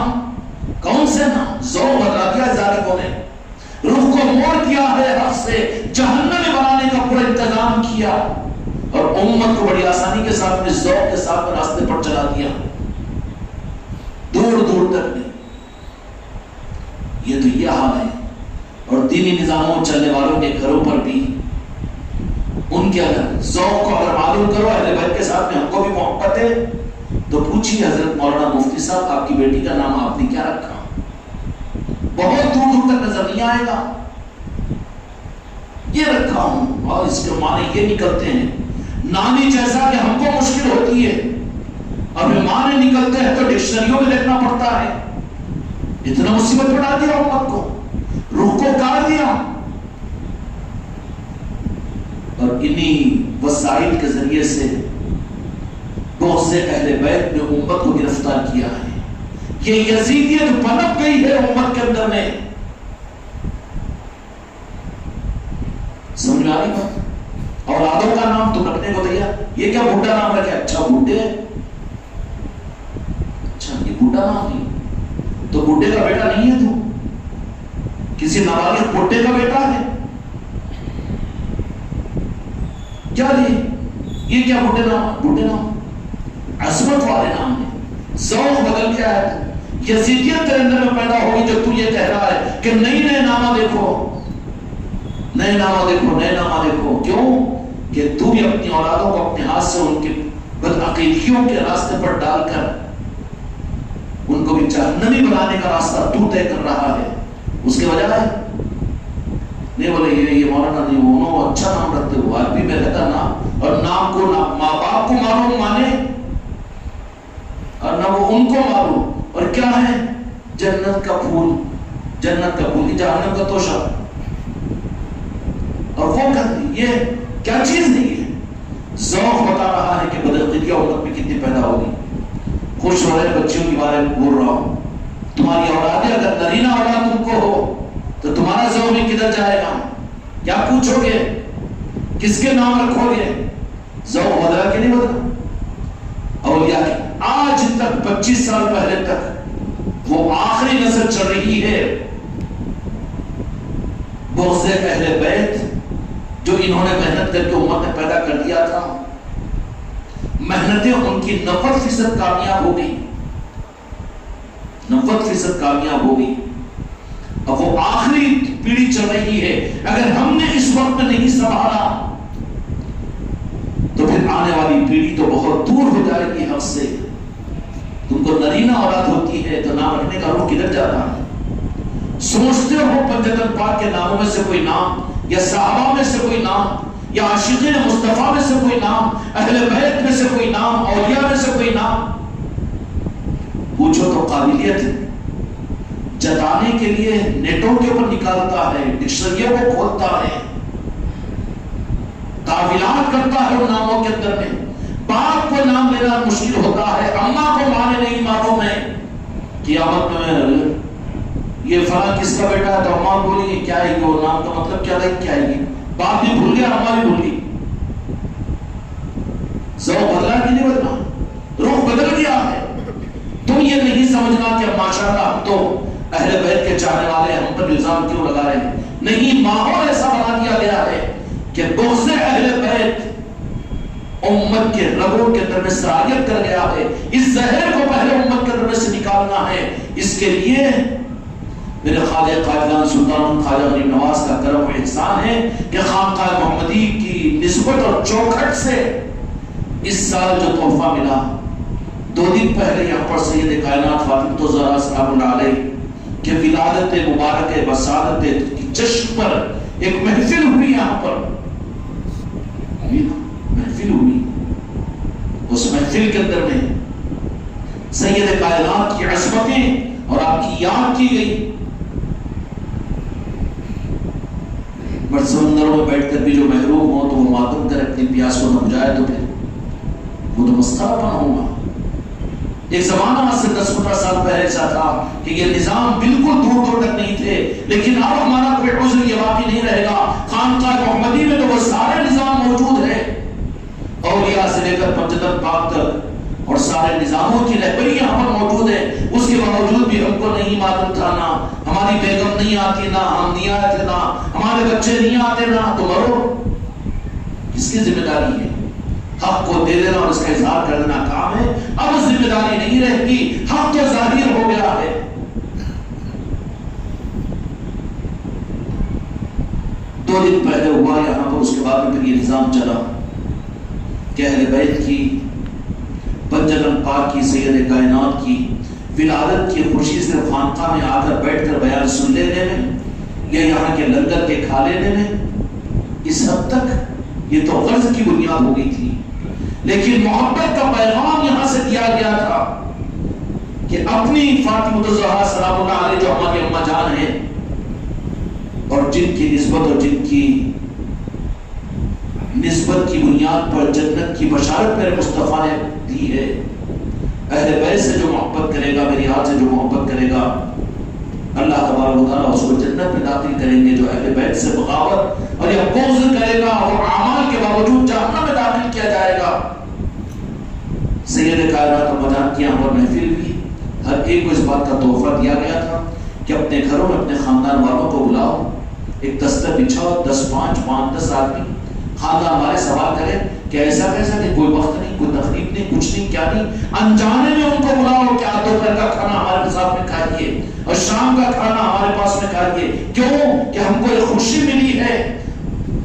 Speaker 1: کون سے نام؟ ذوق بدلا دیا ظالموں نے، رخ کو موڑ دیا ہے، حق سے جہنم بنانے کا پورا انتظام کیا، اور امت کو بڑی آسانی کے ساتھ میں ذوق کے ساتھ میں راستے پر چلا دیا، دور دور تک نہیں۔ یہ تو یہ حال ہے۔ اور دینی نظاموں چلنے والوں کے گھروں پر بھی ان کے اگر ذوق کو اگر معلوم کرو، اہل بیت کے ساتھ میں ہم کو بھی محبت ہے، تو پوچھیے حضرت مولانا مفتی صاحب آپ کی بیٹی کا نام آپ نے کیا رکھا؟ بہت دور دور تک نظر نہیں آئے گا، یہ رکھا ہوں، اور اس کے معنی یہ نکلتے ہیں نانی جیسا کہ ہم کو مشکل ہوتی ہے، اب معنی نکلتے ہیں تو ڈکشنریوں میں لکھنا پڑتا ہے۔ اتنا مصیبت بنا دیا امت کو، روح کو کاٹ دیا، اور انہی وسائل کے ذریعے سے بہت سے اہل بیت نے امت کو گرفتار کیا ہے۔ یہ یزیدیت پنپ گئی ہے امت کے اندر میں، سمجھ میں آ رہی بات؟ اولادوں کا نام تم رکھنے کو تیار، یہ کیا بھڈا نام رکھے؟ اچھا بھڈے، اچھا یہ بھڈا نام نہیں تو بھڈے کا بیٹا نہیں ہے، تو کسی نابالغ بھڈے کا بیٹا ہے کیا؟ یہ کیا بھڈے نام؟ بھڈے نام عصمت والے نام ہے، ذوق بدل گیا ہے، یزیدیت تیرے اندر میں پیدا ہوگی جو تو یہ کہہ رہا ہے کہ نئے نامہ دیکھو، نئے نامہ دیکھو، نئے نامہ دیکھو۔ کیوں کہ تو بھی اپنی اولادوں کو اپنے ہاتھ سے ان کے بدعقیدگیوں کے راستے پر ڈال کر ان کو بھی جہنمی بنانے کا راستہ تو طے کر رہا ہے۔ اس کے وجہ ہے نہیں بولے یہ مولانا نہیں، انہوں اچھا نام رکھتے ہو، عربی میں رہتا نام، اور نام کو ماں باپ کو معلوم مانے اور نہ وہ ان کو معلوم، اور کیا ہے جنت کا پھول، جنت کا پھول، جہنم کا توشہ، اور وہ کہتے یہ کیا چیز نہیں ہے۔ ذوق بتا رہا ہے کہ بدعقیدگیاں امت میں کتنی پیدا ہوگی۔ خوش ہو رہے بچیوں کے بارے میں بول رہا ہوں، تمہاری اولادیں اگر نرینہ اولاد تم کو ہو تو تمہارا ذوق بھی کدھر جائے گا؟ کیا پوچھو گے؟ کس کے نام رکھو گے؟ ذوق بدلا کہ نہیں بدلا؟ اولیاء کی آج تک 25 سال پہلے تک وہ آخری نسل چل رہی ہے، بہت سے اہل بیت جو انہوں نے محنت کر کے امت میں پیدا کر دیا تھا، محنتیں ان کی 90% کامیاب ہو گئی، 90% کامیاب ہو گئی۔ اب وہ آخری پیڑھی چل رہی ہے، اگر ہم نے اس وقت میں نہیں سنبھالا تو پھر آنے والی پیڑھی تو بہت دور ہو جائے گی حق سے۔ تم کو نرینہ اولاد ہوتی ہے تو نام رکھنے کا روح کدھر جاتا ہے؟ سوچتے ہو پنجتن پاک کے ناموں میں سے کوئی نام، یا صحابہ میں سے کوئی نام، یا عاشقین مصطفیٰ میں سے کوئی نام، اہل بیت میں سے کوئی نام، اولیاء میں سے کوئی نام؟ پوچھو تو قابلیت جتانے کے لیے نیٹوں کے اوپر نکالتا ہے، ڈکشنریوں کو کھولتا ہے، تعویلات کرتا ہے ان ناموں کے اندر میں۔ باپ کو نام لینا مشکل ہوتا ہے، اماں کو معنی نہیں معلوم ہے، قیامت میں یہ فلاں کس کا بیٹا ہے، تو اماں بولی گی کیا ہے وہ نام کا مطلب کیا تھا، کیا ہے یہ، باپ بھی بھول گیا اماں بھی بھول گئی. ذوق بدلا کہ نہیں بدلا، روح بدل گیا ہے. تم یہ نہیں سمجھنا کہ ماشاءاللہ ہم تو اہل بیت کے چاہنے والے، ہم پر الزام کیوں لگا رہے ہیں. نہیں، ماحول ایسا بنا دیا گیا ہے کہ بغض اہل بیت امت کے رگوں کے اندر میں سرایت کر گیا ہے. اس زہر کو پہلے امت کے اندر میں سے نکالنا ہے. اس کے لیے میرے خواجہ قائدان سلطان خواجہ غریب نواز کا کرم و احسان ہے کہ خانقاہ محمدی کی نسبت اور چوکھٹ سے اس سال جو تحفہ ملا، 2 دن پہلے یہاں پر سید کائنات فاطمہ الزہرا سلام اللہ علیہ کہ ولادت مبارک بسادت کی جشن پر ایک محفل ہوئی. یہاں پر محفل ہوئی. اس محفل کے اندر میں سید کائنات کی عظمتیں اور آپ کی یاد کی گئی. بٹ سمندروں میں بیٹھ کر بھی جو محروم ہو تو وہ ماتم کر اپنی پیاس کو نہ بجھائے تو پھر وہ تو مسخرہ پنا ہوگا. ایک زمانہ سے 10-15 سال پہلے ایسا تھا کہ یہ نظام بالکل دور دور تک نہیں تھے، لیکن اب ہمارا کوئی عذر یہ باقی نہیں رہے گا. خانقاہ محمدی میں تو وہ سارے نظام موجود ہے، اولیاء سے لے کر پنجتن پاک تک، اور سارے نظاموں کی رہبری یہاں پر موجود ہے. اس کے باوجود بھی ہم کو نہیں معلوم تھا، نہ ہماری بیگم نہیں آتی، نہ ہم نہیں آتے، نہ ہمارے بچے نہیں آتے، نہ تو مرو. کس کی ذمہ داری ہے؟ حق کو دے دینا اور اس کا اظہار کر دینا کام ہے. اب ذمہ داری نہیں رہے گی، حق تو ظاہر ہو گیا ہے. دو دن پہلے ہوا یہاں پر، اس کے بعد میں پھر یہ نظام چلا کہ اہل بیت کی پنجتن پاک کی سید کائنات کی ولادت کی خوشی سے خانقاہ میں آ کر بیٹھ کر بیان سن لینے میں یا یہاں کے لنگر کے کھا لینے میں، اس حد تک یہ تو غرض کی بنیاد ہو گئی تھی. لیکن محبت کا پیغام یہاں سے دیا گیا تھا کہ اپنی فاطمہ الزہرا سلام اللہ علیہ جو ہماری اماں جان ہیں اور جن کی نسبت اور جن کی نسبت کی بنیاد پر جنت کی بشارت میرے مصطفیٰ نے دی ہے، اہل بیت سے جو محبت کرے گا، میری آج سے جو محبت کرے گا، اللہ تبارک و تعالیٰ اس کو جنت میں داخل کریں گے. جو اہل بیت سے بغاوت اور یا بغض کرے گا اور اعمال کے باوجود جہنم میں داخل کیا جائے گا. سید کائنات و مدان کی یہاں پر محفل بھی، ہر ایک کو اس بات کا تحفہ دیا گیا تھا کہ اپنے گھروں میں اپنے خاندان والوں کو بلاؤ، ایک دستر بچھاؤ، 10 آدمی خاندان والے سوال کرے کہ ایسا کیسا کہ کوئی وقت نہیں، کوئی تقریب نہیں، کچھ نہیں، کیا نہیں، انجانے میں ان کو بلاؤ کہ آپ دوپہر کا کھانا ہمارے ساتھ میں کھائیے اور شام کا کھانا ہمارے پاس میں کھائیے. کیوں کہ ہم کو ایک خوشی ملی ہے،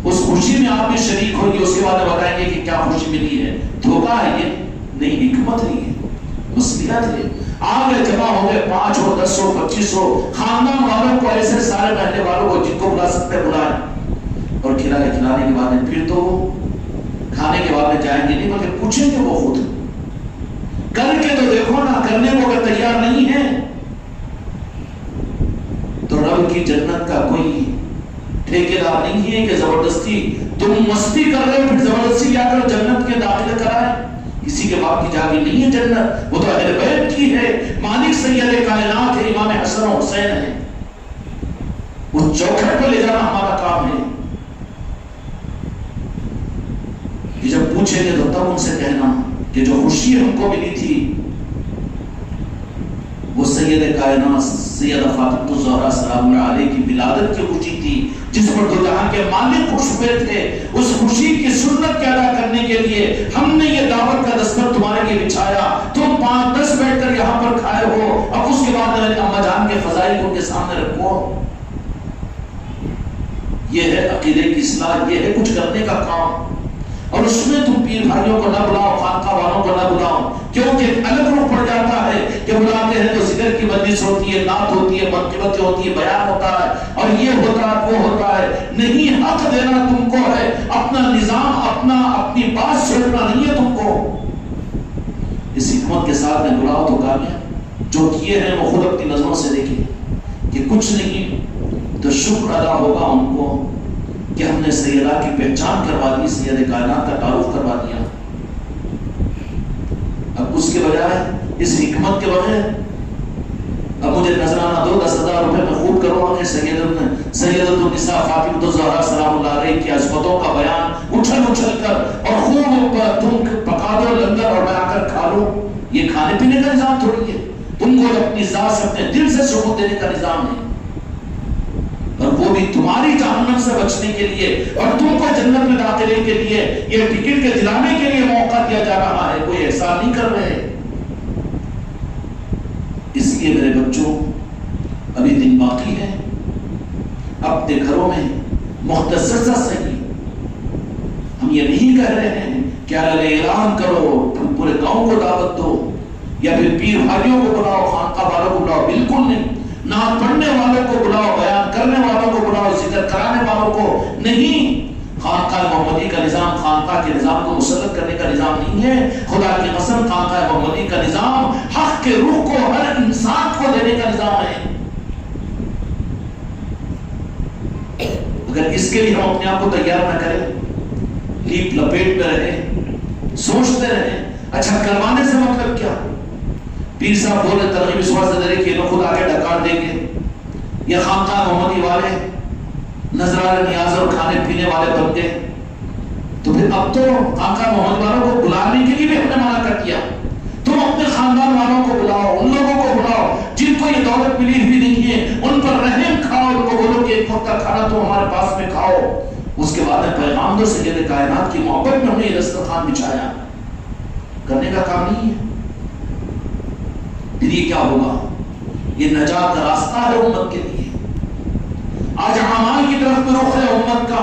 Speaker 1: اس خوشی میں آپ بھی شریک ہوگی. اس کے بعد بتائیں گے کہ کیا خوشی ملی ہے. دھوکہ ہے یہ نہیں، حکمت نہیں ہے، مصلحت ہے. آگے جمع ہو گئے 5 ہو 10 ہو 25 ہو خاندان والوں کو، ایسے سارے محلے والوں کو جن کو بلا سکتے بلائیں، اور کھلانے کے بعد پھر تو کھانے کے بعد میں جائیں گے نہیں بلکہ پوچھیں گے وہ خود کر کے تو دیکھو نا. کرنے کو اگر تیار نہیں ہے تو رب کی جنت کا کوئی ٹھیکیدار نہیں ہے کہ زبردستی تم مستی کر رہے ہو پھر زبردستی کیا کرو جنت کے داخل کرائے. کسی کے باپ کی جاگیر نہیں ہے جنت، وہ تو اہل بیت کی ہے. مالک سید کائنات ہے، امام حسن و حسین ہے. اس چوکھٹ پہ لے جانا ہمارا کام ہے. کہ جب پوچھیں گے تو تب ان سے کہنا کہ جو خوشی ہم کو ملی تھی وہ سید کائنات سیدہ فاطمہ الزہرا سلام اللہ علیہ کی ولادت کی خوشی تھی، جس پر دو جہاں کے مالک خوش ہوئے تھے. اس خوشی کی سنت کے ادا کرنے کے لیے ہم نے یہ دعوت کا دستر تمہارے لیے بچھایا. تم 5-10 بیٹھ کر یہاں پر کھائے ہو، اب اس کے بعد میرے اماں جان کے فضائل کو کے سامنے رکھو. یہ ہے عقیدے کی اصلاح، یہ ہے کچھ کرنے کا کام. اور اس میں تم پیر بھائیوں کو نہ بلاؤ، خانقاہ والوں کو نہ بلاؤ، کیونکہ الگ روح پڑ جاتا ہے کہ بلاتے ہیں تو ذکر کی مجلس ہوتی ہے، نعت ہوتی ہے، منقبت ہوتی ہے، بیان ہوتا ہے اور یہ ہوتا ہے وہ ہوتا ہے. نہیں، حق دینا تم کو ہے، اپنا نظام اپنی بات چھوڑنا نہیں ہے تم کو. اس حکمت کے ساتھ میں بلاؤ تو کامیاب. جو کیے ہیں وہ خود اپنی نظروں سے دیکھیں کہ کچھ نہیں تو شکر ادا ہوگا ان کو کہ ہم نے سیدہ کی پہچان کروا دی، سید کائنات کا تعارف کروا دیا. اب اس کے بجائے اس حکمت کے بغیر اب مجھے نذرانہ دو 10,000 روپے میں خوب کروں گا. سیدۃ النساء فاطمہ الزہرا سلام اللہ علیہ کی عظمتوں کا بیان اچھل اچھل کر اور خوب تم پکا دو لنگر اور میں آ کر کھا لو. یہ کھانے پینے کا نظام تھوڑی ہے. تم کو اپنی ذات سے اپنے دل سے سکون دینے کا نظام ہے، اور وہ بھی تمہاری جہنم سے بچنے کے لیے اور تم کو جنت میں داخلے کے لیے یہ ٹکٹ کے دلانے کے لیے موقع دیا جا رہا ہے. کوئی احسان نہیں کر رہے. اس لیے میرے بچوں ابھی دن باقی ہے. اپنے گھروں میں مختصر سا صحیح، ہم یہ نہیں کہہ رہے ہیں کہ اعلان کرو پورے گاؤں کو دعوت دو یا پھر پیر بھائیوں کو بلاؤ، خانقاہ والوں کو بلاؤ. بالکل نہیں. نعت پڑھنے والوں کو بلاؤ، بیان کرنے والوں کو بلاؤ، ذکر کرانے والوں کو نہیں. خانقاہ محمدی کا نظام خانقاہ کے نظام کو مسلط کرنے کا نظام نہیں ہے. خدا کی قسم خانقاہ محمدی کا نظام حق کے روح کو ہر انسان کو دینے کا نظام ہے. اگر اس کے لیے ہم اپنے آپ کو تیار نہ کریں، لیپ لپیٹ میں رہیں، سوچتے رہیں اچھا کروانے سے مطلب کیا. پیر صاحب بولے ترغیب اس واسطے دے کہ لوگ خود آگے ڈکار دیں گے، یا خانقاہ محمدی والے نذرانہ نیاز اور کھانے پینے والے بن گئے، تو پھر اب تو خانقاہ محمدی والوں کو بلانے کے لیے بھی ہم نے منع کر دیا. تم اپنے خاندان والوں کو بلاؤ، ان لوگوں کو بلاؤ جن کو یہ دولت ملی ہوئی نہیں ہے، ان پر رحم کھاؤ. ان کو بولو کہ ایک وقت کا کھانا تو ہمارے پاس میں کھاؤ. اس کے بعد پیغام دو سید کائنات کی محبت میں ہم نے یہ دسترخوان بچھایا. کرنے کا کام نہیں ہے. پھر یہ کیا ہوگا؟ یہ نجات کا راستہ ہے امت کے لیے. آج اعمال کی طرف میں رخ ہے امت کا،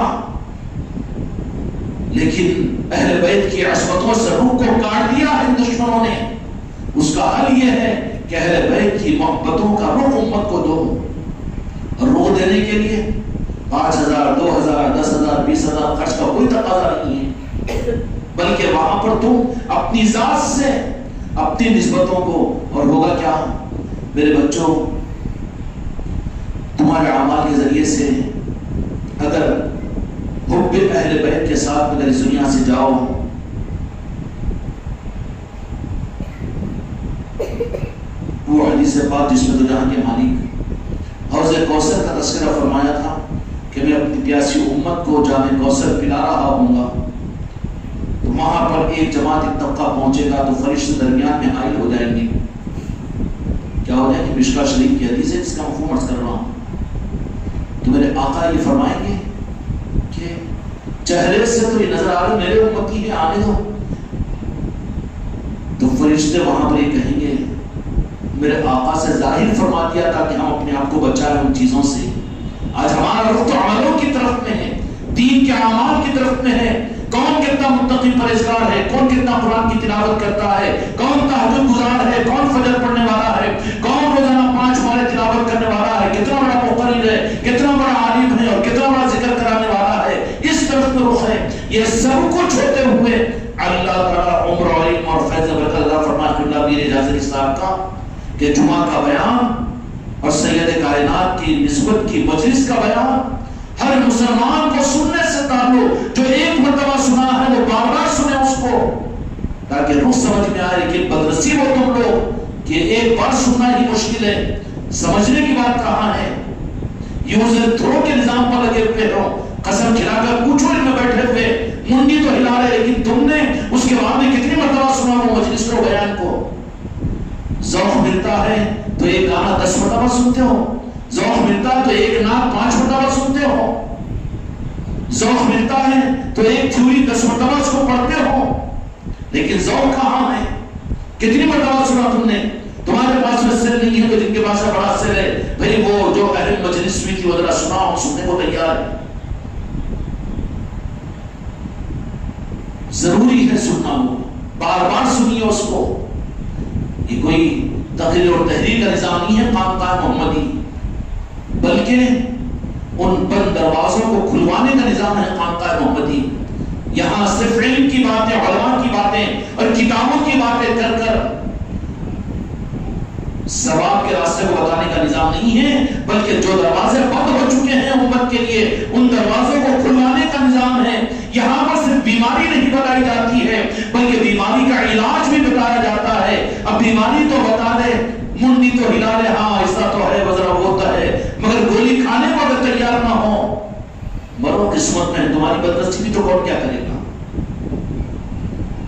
Speaker 1: لیکن اہل بیت کی عصمتوں سے روح کو کاٹ دیا ہے دشمنوں نے. اس کا حل یہ ہے کہ اہل بیت کی محبتوں کا رخ امت کو دو. اور روح دینے کے لیے 5,000 2,000 10,000 20,000 خرچ کا کوئی تقاضا نہیں ہے، بلکہ وہاں پر تم اپنی ذات سے اپنی نسبتوں کو. اور ہوگا کیا میرے بچوں؟ تمہارے اعمال کے ذریعے سے اگر حب اہل بیت کے ساتھ اگر اس دنیا سے جاؤ، وہ حدیث پاک جس میں دو جہاں کے مالک حوض کوثر کا تذکرہ فرمایا تھا کہ میں اپنی پیاسی امت کو جام کوثر پلا رہا ہوں گا، تو وہاں پر ایک جماعت ایک طبقہ پہنچے گا تو فرشتے درمیان میں حائل ہو جائیں گے. کیا ہو جائے گی؟ مشکا شریف کی حدیث ہے جس کا مفہوم عرض کر رہا ہوں. تو میرے آقا یہ فرمائیں گے کہ چہرے سے تو یہ نظر آ رہے میرے امتی ہے، آنے دو. تو فرشتے وہاں پر یہ کہیں گے میرے آقا سے ظاہر فرما دیا تھا کہ ہم اپنے آپ کو بچائیں ان چیزوں سے. آج ہمارا رخ تو عملوں کی طرف میں ہے، دین کے اعمال کی طرف میں ہے. کون کتنا متقی پرہیزگار ہے، کون کتنا قرآن کی تلاوت کرتا ہے، کون تہجد گزار ہے، کون فجر پڑھنے والا ہے، کون روزانہ 5 پارے تلاوت کرنے والا ہے، کتنا بڑا مقرر ہے، کتنا بڑا عالم ہے اور کتنا بڑا ذکر کرانے والا ہے. اس طرف میں رخ ہے. یہ سب کچھ ہوتے ہوئے اللہ تعالیٰ عمر و علم اور فیض برکت اللہ فرمائے اللہ میر جازری صاحب کا کہ جمعہ کا بیان اور سید کائنات کی نسبت کی مجلس کا بیان ہر مسلمان کو سننے سے تعلق، جو ایک مرتبہ سنا ہے وہ بار بار سنے اس کو، تاکہ روح سمجھ میں آئے. لیکن بدنصیب ہو تم لوگ کہ ایک بار سننا ہی مشکل ہے، سمجھنے کی بات کہاں ہے. یوز اینڈ تھرو کے نظام پر لگے ہوئے ہو، قسم کھلا کر پوچھو ان میں بیٹھے ہوئے منڈی تو ہلا رہے، لیکن تم نے اس کے بعد میں کتنی مرتبہ سنا وہ مجلس کو بیان کو. ذوق ملتا ہے تو ایک گانا 10 مرتبہ سنتے ہو، ذوق ملتا ہے تو ایک نعت 5 مرتبہ سنتے ہو، ذوق ملتا ہے تو ایک تھیوری 10 مرتبہ اس کو پڑھتے ہو. لیکن ذوق کہاں ہے؟ کتنی مرتبہ سنا تم نے؟ تمہارے پاس میں سر نہیں ہے تو جن کے پاس بڑا سر ہے بھئی وہ جو اہل مجلس ہوئی تھی وہ ذرا سنا ہو، سننے کو تیار ہے. ضروری ہے سننا، وہ بار بار سنیے اس کو. یہ کوئی تقریر اور تحریر کا نظام نہیں ہے خانقاہ محمدی، بلکہ ان بند دروازوں کو کھلوانے کا نظام ہے خانقاہ محمدی. یہاں صرف علم کی باتیں، علماء کی باتیں اور کتابوں کی باتیں کر کر ثواب کے راستے کو بتانے کا نظام نہیں ہے، بلکہ جو دروازے بند ہو چکے ہیں امت کے لیے ان دروازوں کو کھلوانے کا نظام ہے. یہاں پر صرف بیماری نہیں بتائی جاتی ہے بلکہ بیماری کا علاج بھی بتایا جاتا ہے. اب بیماری تو بتا دے، منڈی تو ہلا لے، ہاں اس کرو قسمت میں ہے، تمہاری بدنصیبی تو کون کیا کرے گا؟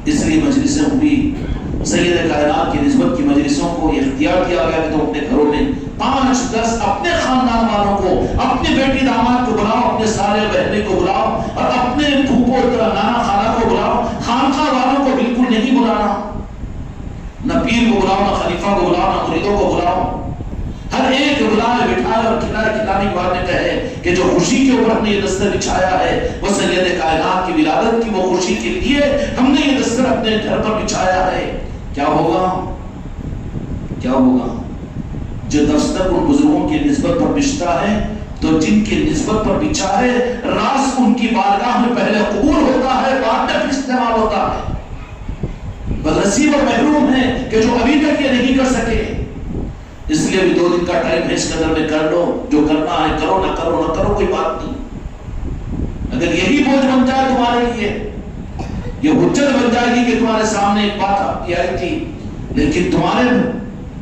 Speaker 1: اس لیے مجلسیں بھی سید کائنات کی نسبت کی مجلسوں کو یہ اختیار کیا گیا کہ تم اپنے گھروں میں 5-10 اپنے خاندان والوں کو، اپنے بیٹی داماد کو بلاؤ، اپنے سارے بہنیں کو بلاؤ، اور اپنے پھوپھو نانا خالہ کو بلاؤ، خانقاہ والوں کو بالکل نہیں بلانا، نہ پیر کو بلاؤ، نہ خلیفہ کو بلاؤ، نہ مریدوں کو بلاؤ، ہر ایک بلائے بٹھائے اور کھلائے کھلانے کی بات میں کہے کہ جو خوشی کے اوپر ہم نے یہ دستر بچھایا ہے وہ سید کائنات کی ولادت کی وہ خوشی کے لیے ہم نے یہ دستر اپنے گھر پر بچھایا ہے۔ کیا ہوگا؟ کیا ہوگا؟ جو دستر ان بزرگوں کی نسبت پر بچھتا ہے تو جن کی نسبت پر بچھا ہے راز ان کی بارگاہ میں پہلے قبول ہوتا ہے، بعد میں استعمال ہوتا ہے۔ بدنصیب اور محروم ہے کہ جو ابھی تک یہ نہیں کر سکے، اس لیے بھی 2 دن کا ٹائم ہے، اس قدر میں کر لو، جو کرنا ہے کرو، نہ کرو نہ کرو، کوئی بات نہیں۔ اگر یہی بوجھ بن جائے تمہارے لیے، یہ حجت بن جائے گی کہ تمہارے سامنے ایک بات آپ کی آئی تھی لیکن تمہارے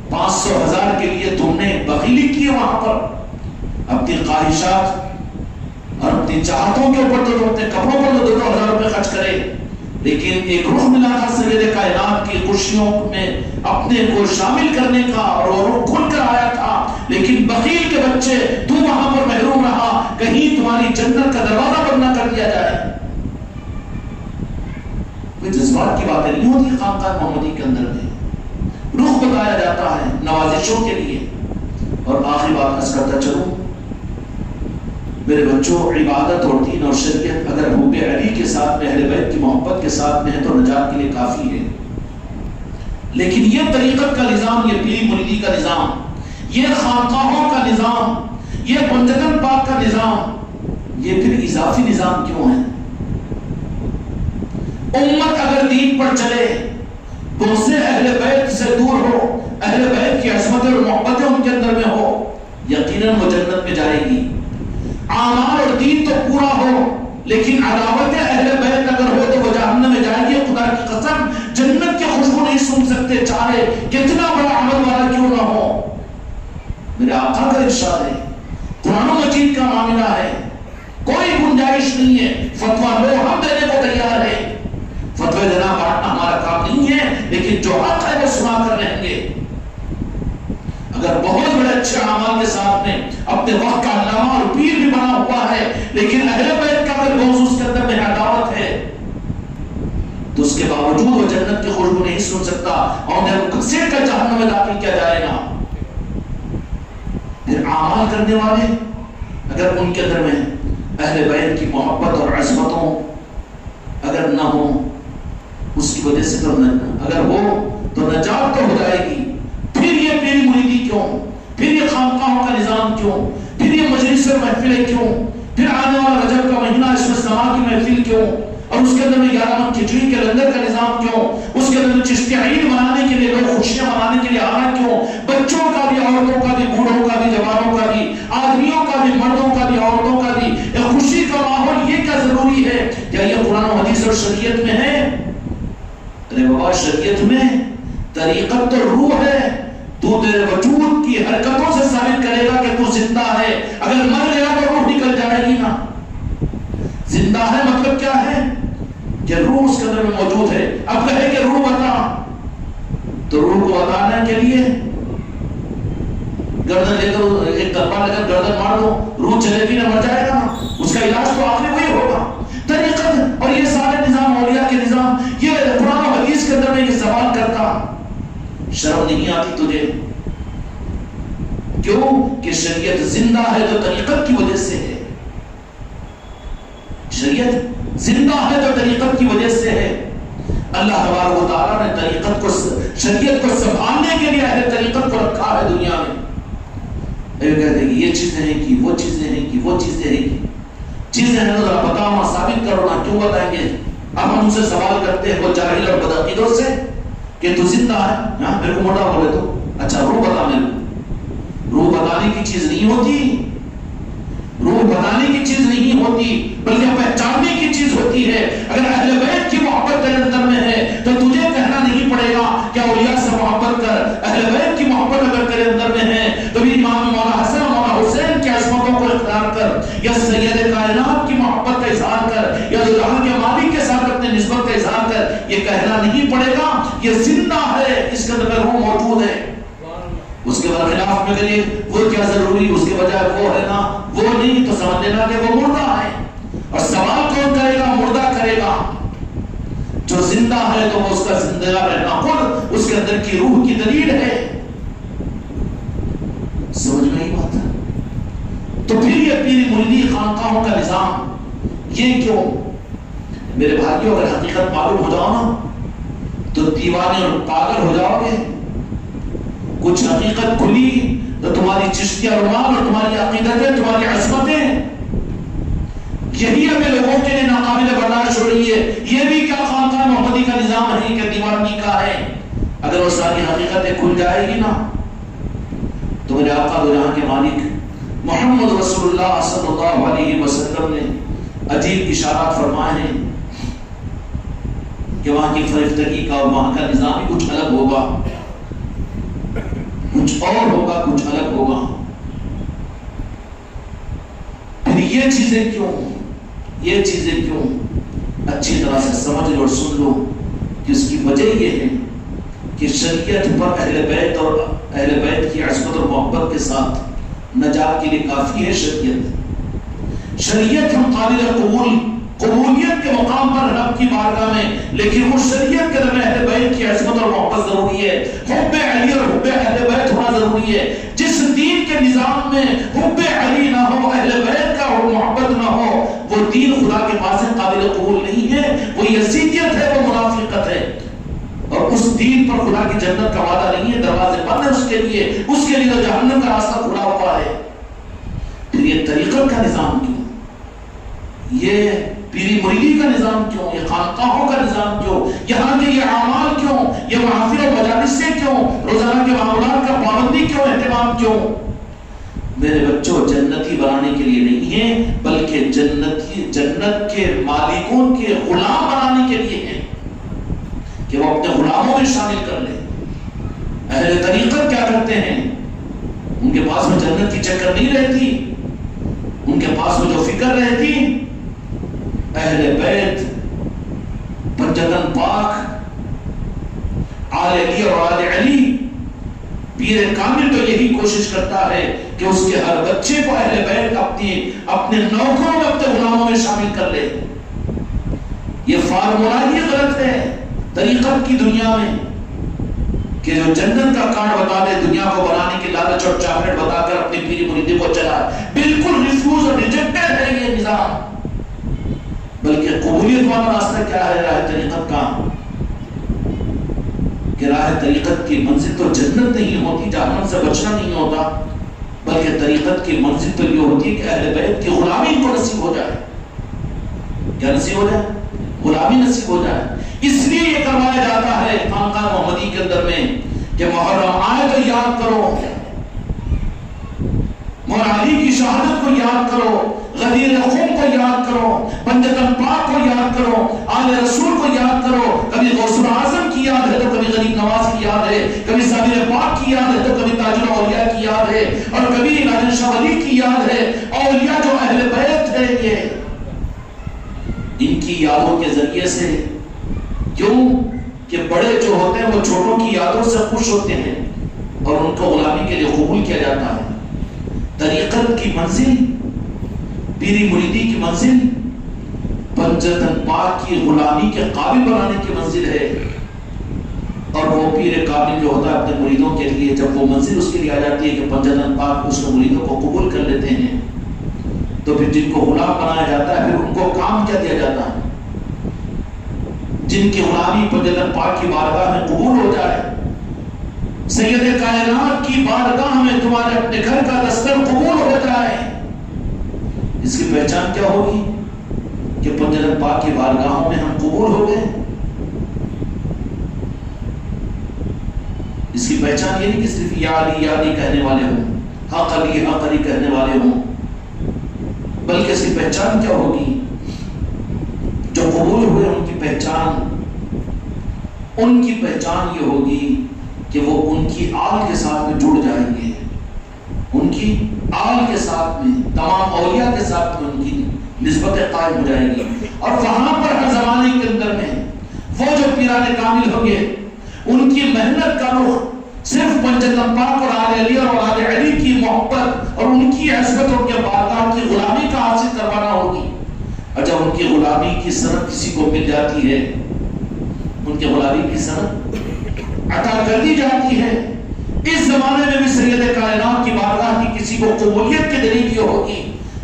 Speaker 1: 500,000 کے لیے تم نے بخیلی کی وہاں پر، اپنی خواہشات اور اپنی چاہتوں کے اوپر تو اپنے کپڑوں پر 2,000 روپے خرچ کرے، لیکن ایک روح ملا تھا سید کائنات کی خوشیوں میں اپنے کو شامل کرنے کا، اور وہ روح کھل کر آیا تھا، لیکن بخیل کے بچے تو وہاں پر محروم رہا، کہیں تمہاری جنت کا دروازہ بند نہ کر دیا جائے۔ کوئی جذبات کی باتیں نہیں ہوتی خانقاہ محمدی کے اندر میں، روح بتایا جاتا ہے نوازشوں کے لیے۔ اور آخری بات عرض کرتا چلوں، میرے بچوں، عبادت اور دین اور شریعت اگر حب علی کے ساتھ میں، اہل بیت کی محبت کے ساتھ میں ہے تو نجات کے لیے کافی ہے، لیکن یہ طریقت کا نظام، یہ پیری مریدی کا نظام، یہ خانقاہوں کا نظام، یہ پنجتن پاک کا نظام، یہ پھر اضافی نظام کیوں ہے؟ امت اگر دین پر چلے تو اسے اہل بیت سے دور ہو، اہل بیت کی عظمت اور محبت ان کے اندر میں ہو، یقیناً وہ جنت میں جائے گی۔ اعمال اور دین تو پورا ہو لیکن عداوت اہل بیت اگر ہو تو وہ جہنم میں جائے گی۔ خدا کی قسم جنت کی خوشبو نہیں سن سکتے چاہے کتنا بڑا عمل والا کیوں نہ ہو۔ میرے آقا کا ارشاد ہے، قرآن مجید کا معاملہ ہے، کوئی گنجائش نہیں ہے فتویٰ لو، ہم دینے کو تیار ہے، فتوی دینا بانٹنا ہمارا کام نہیں ہے، لیکن جو حق ہے وہ سنا کر رہیں گے۔ اگر بہت بڑے اچھے اعمال کے ساتھ میں اپنے وقت کا علامہ اور پیر بھی بنا ہوا ہے لیکن اہل بیت کا اگر بغض اس کے اندر میں عداوت ہے تو اس کے باوجود وہ جنت کی خوشبو نہیں سن سکتا اور انہیں گھسیٹ کر جہنم میں داخل کیا جائے گا۔ پھر اعمال کرنے والے اگر ان کے اندر میں اہل بیت کی محبت اور عظمتوں اگر نہ ہو، اس کی وجہ سے تو اگر ہو تو نجات تو ہو جائے گی۔ پھر یہ پیری مریدی کیوں؟ پھر یہ خانقاہوں کا نظام کیوں؟ پھر یہ مجلس اور محفلیں کیوں؟ پھر آنے والا رجب کا مہینہ اس میں سما کی محفل کیوں؟ اور اس کے اندر میں 11 من کھچڑی کے لنگر کا نظام کیوں؟ اس کے اندر میں چشتی عید منانے کے لیے، لوگ خوشیاں منانے کے لیے آنا کیوں؟ بچوں کا بھی، عورتوں کا بھی، بوڑھوں کا بھی، جوانوں کا بھی، آدمیوں کا بھی، مردوں کا بھی، عورتوں کا بھی، ایک خوشی کا ماحول، یہ کیا ضروری ہے؟ کیا یہ قرآن و حدیث اور شریعت میں ہے؟ ارے بابا، شریعت میں طریقت تو روح ہے، تو تیرے وجود کی حرکتوں سے ثابت کرے گا کہ تو زندہ ہے، اگر مر گیا تو روح نکل جائے گی نا۔ زندہ ہے مطلب کیا ہے؟ کہ روح اس کے اندر میں موجود ہے۔ اب کہے کہ روح بتا، تو روح کو بتانے کے لیے گردن لے کر ایک تلوار لے کر گردن مار دو، روح چلے گی نہ، مر جائے گا نا۔ اس کا علاج تو آخری وہی ہوگا۔ طریقت اور یہ سارے نظام، اولیاء کے نظام، یہ قرآن و حدیث کے اندر میں یہ سوال کرتا، شرم نہیں آتی تجھے؟ کیوں کہ شریعت زندہ ہے تو طریقت کی وجہ سے ہے، شریعت زندہ ہے تو طریقت کی وجہ سے ہے۔ اللہ تبارک و تعالیٰ نے طریقت کو، شریعت کو سنبھالنے کے لیے اہل طریقت کو رکھا ہے دنیا میں۔ کہتے ہیں کہ یہ چیزیں ہیں کہ وہ چیزیں ہیں کہ وہ چیزیں ہیں کہ چیزیں ہیں، ذرا بتاؤ نا، ثابت کرو نا، کیوں بتائیں گے؟ اب ہم ان سے سوال کرتے ہیں وہ جاہل اور بدعقیدوں سے کہ تو زندہ ہے، یہاں میرے کو موٹا بولے تو اچھا روح بتا، میرے کو روح بتانے کی چیز نہیں ہوتی، روح بتانے کی چیز نہیں ہوتی بلکہ پہچاننے کی چیز ہوتی ہے۔ اگر اہل بیت کی محبت تیرے اندر میں ہے تو تجھے کہنا نہیں پڑے گا کہ اولیاء سے محبت کر۔ اہل بیت کی محبت اگر تیرے اندر میں ہے تو بھی امام مولا حسن مولا حسین کی عظمتوں کو اختیار کر، یا سید کائنات کی محبت محبت کا اظہار کر یا دو جہاں کے مالک کے ساتھ اپنے نسبت کا اظہار کر، یہ کہنا نہیں پڑے گا یہ زندہ ہے، اس کے اندر روح موجود ہے۔ اس کے برخلاف میں کریے وہ کیا ضروری، اس کے بجائے وہ ہے نا وہ نہیں، تو سمجھ لینا کہ وہ مردہ ہے۔ اور سوال کون کرے گا؟ مردہ کرے گا۔ جو زندہ ہے تو وہ اس کا زندہ رہنا خود اس کے اندر کی روح کی دلیل ہے۔ سمجھ میں ہی بات ہے؟ تو پھر یہ پیری مریدی خانقاہوں کا نظام یہ کیوں؟ میرے بھائیوں اگر حقیقت معلوم ہو جاؤ نا تو دیوانے اور پاگل ہو جاؤ گے۔ کچھ حقیقت کھلی تو تمہاری چشتیہ رومان اور تمہاری عقیدتیں، تمہاری عصمتیں، یہی ہمیں لوگوں کے لیے ناقابل برداشت ہو رہی ہے۔ یہ بھی کیا خانقاہ محمدی کا نظام ہے کہ دیوانی کا ہے؟ اگر وہ ساری حقیقتیں کھل جائے گی نا تو میرے آقا دو جہاں کے مالک محمد رسول اللہ صلی اللہ علیہ وسلم نے عجیب اشارات فرمائے ہیں کہ وہاں کی فرفتگی کا اور وہاں کا نظام ہی کچھ الگ ہوگا، کچھ اور ہوگا، کچھ الگ ہوگا۔ پھر یہ چیزیں کیوں؟ یہ چیزیں کیوں؟ اچھی طرح سے سمجھ لو اور سن لو کہ اس کی وجہ یہ ہے کہ شریعت پر اہل بیت اور اہل بیت کی عصمت اور محبت کے ساتھ نجات کے لیے کافی ہے شریعت۔ شریعت ہم قابل قبولیت کے مقام پر رب کی بارگاہ میں، لیکن وہ شریعت کے اندر اہل بیت کی عصمت اور محبت ضروری ہے، حب علی اور حب اہل بیت ہونا ضروری ہے۔ جس دین کے نظام میں حب علی نہ ہو، اہل بیت کا محبت نہ ہو، وہ دین خدا کے پاس قابل قبول نہیں ہے، وہ یزیدیت ہے، وہ منافقت ہے، اور اس دین پر خدا کی جنت کا وعدہ نہیں ہے، دروازے بند ہیں اس کے لیے تو جہنم کا راستہ کھلا ہوا ہے۔ پھر یہ طریقت کا نظام کیوں؟ یہ پیری مریدی کا نظام کیوں؟ یہ خانقاہوں کا نظام کیوں؟ یہاں کے یہ اعمال کیوں؟ یہ محافل و مجالس سے کیوں؟ روزانہ کے معاملات کا پابندی کیوں؟ اہتمام کیوں؟ میرے بچوں جنتی بنانے کے لیے نہیں ہے، بلکہ جنت کے مالکوں کے غلام بنانے کے لیے ہے کہ وہ اپنے غلاموں میں شامل کر لیں۔ اہل طریقت کیا کرتے ہیں؟ ان کے پاس میں جنت کی چکر نہیں رہتی، ان کے پاس میں جو فکر رہتی اہل بیت، پنجتن پاک، آل علی اور آل علی۔ پیر کامل تو یہی کوشش کرتا ہے کہ اس کے ہر بچے کو اہل بیت اپنے نوکروں میں، اپنے غلاموں میں شامل کر لے۔ یہ فارمولہ ہی غلط ہے طریقت کی دنیا میں کہ جو جنت کا کارڈ بتا دے، دنیا کو بنانے کی لالچ اور چاکلیٹ بتا کر اپنی پیری مریدی کو چلا، بالکل ریفیوز اور ریجیکٹڈ ہے یہ نظام۔ بلکہ قبولیت والا راستہ کیا ہے؟ راہ طریقت کا، کہ راہ طریقت کی منزل تو جنت نہیں ہوتی، جہنم سے بچنا نہیں ہوتا، بلکہ طریقت کی منزل تو یہ ہوتی ہے کہ اہل بیت کی غلامی کو نصیب ہو جائے۔ کیا نصیب ہو جائے؟ غلامی نصیب ہو جائے۔ اس لیے یہ کروایا جاتا ہے خانقاہ محمدی کے اندر میں کہ محرم آئے تو یاد کرو، مولا علی کی شہادت کو یاد کرو، غدیر خون کو یاد کرو، پنجتن پاک کو یاد کرو، آل رسول کو یاد کرو۔ کبھی غوث اعظم کی یاد ہے تو کبھی غریب نواز کی یاد ہے، کبھی صابر پاک کی یاد ہے تو کبھی تاج الاولیاء کی یاد ہے، اور کبھی ناظر شاہ ولی کی یاد ہے۔ اولیاء جو اہل بیت ہے یہ ان کی یادوں کے ذریعے سے، کیوں کہ بڑے جو ہوتے ہیں وہ چھوٹوں کی یادوں سے خوش ہوتے ہیں اور ان کو غلامی کے لیے قبول کیا جاتا ہے۔ طریقت کی منزل، پیری مریدی کی منزل پنجتن پاک کی غلامی کے قابل بنانے کی منزل ہے، اور وہ پیر کامل جو ہوتا ہے اپنے مریدوں کے لیے جب وہ منزل اس کے لیے آ جاتی ہے کہ پنجتن پاک اس مریدوں کو قبول کر لیتے ہیں، تو پھر جن کو غلام بنایا جاتا ہے پھر ان کو کام کیا دیا جاتا ہے؟ جن کی غلامی پنجتن پاک کی بارگاہ میں قبول ہو جائے، سید کائنات کی بارگاہ میں تمہارے اپنے گھر کا دستر قبول ہو جائے، اس کی پہچان کیا ہوگی؟ کہ پنجتن پاک کی بارگاہوں میں ہم قبول ہو گئے۔ اس کی پہچان یہ نہیں کہ صرف یا علی کہنے والے ہوں، حق علی کہنے والے ہوں، بلکہ اس کی پہچان کیا ہوگی؟ جو قبول ہوئے ان کی پہچان یہ ہوگی کہ وہ ان کی آل کے ساتھ میں جڑ جائیں گے، ان کی آل کے ساتھ میں، تمام اولیاء کے ساتھ میں ان کی نسبتیں قائم ہو جائیں گی، اور وہاں پر ہر زمانے کے اندر میں وہ جو پیران کامل ہوں گے ان کی محنت کا رخ صرف پنجتن پاک اور آل علی اور آل علی کی محبت اور ان کی عزت اور کے بارگاہ کی غلامی کا حاصل کروانا ہوگی۔ اور جب ان کی غلامی کی سند کسی کو مل جاتی ہے، ان کے غلامی کی سند عطا کر دی جاتی ہے، اس زمانے میں بھی سید کائنات کی بارگاہ کی کسی کو قبولیت کی دلیل یہ ہوگی،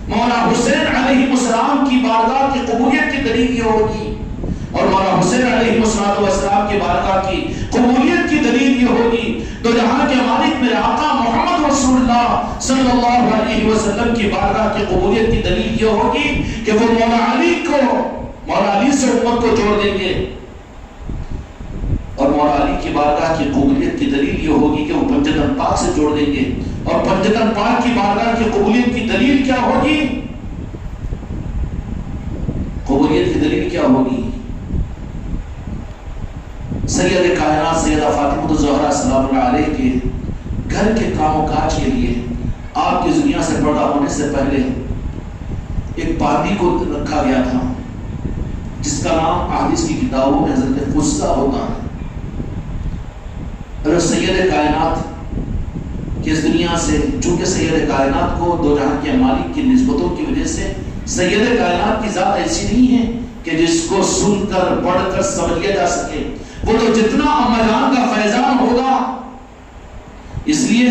Speaker 1: مولا حسین علیہ السلام کی بارگاہ کی قبولیت کی دلیل یہ ہوگی، اور مولا حسین علیہ السلام کی بارگاہ کی قبولیت کی دلیل یہ ہوگی تو جہاں کے مالک میرے آقا محمد رسول اللہ صلی اللہ علیہ وسلم کی بارگاہ کی قبولیت کی دلیل یہ ہوگی کہ وہ مولا علی سے امت کو جوڑ دیں گے، اور مولا علی کی بارگاہ کی قبولیت کی دلیل یہ ہوگی کہ وہ پنجتن پاک سے جوڑ دیں گے، اور پنجتن پاک کی بارگاہ کی قبولیت کی دلیل کیا ہوگی؟ قبولیت کی دلیل کیا ہوگی؟ سید کائنات سیدہ فاطمہ الزہرا سلام اللہ علیہ کے گھر کے کام و کاج کے لیے آپ کی دنیا سے پردہ ہونے سے پہلے ایک پادری کو رکھا گیا تھا جس کا نام احادیث کی کتابوں میں حضرت فضہ ہوتا ہے، اور سید کائنات کی اس دنیا سے، چونکہ سید کائنات کو دو جہاں کے مالک کی نسبتوں کی وجہ سے سید کائنات کی ذات ایسی نہیں ہے کہ جس کو سن کر پڑھ کر سمجھ لیا جا سکے، وہ تو جتنا اما جان کا فیضان ہوگا، اس لیے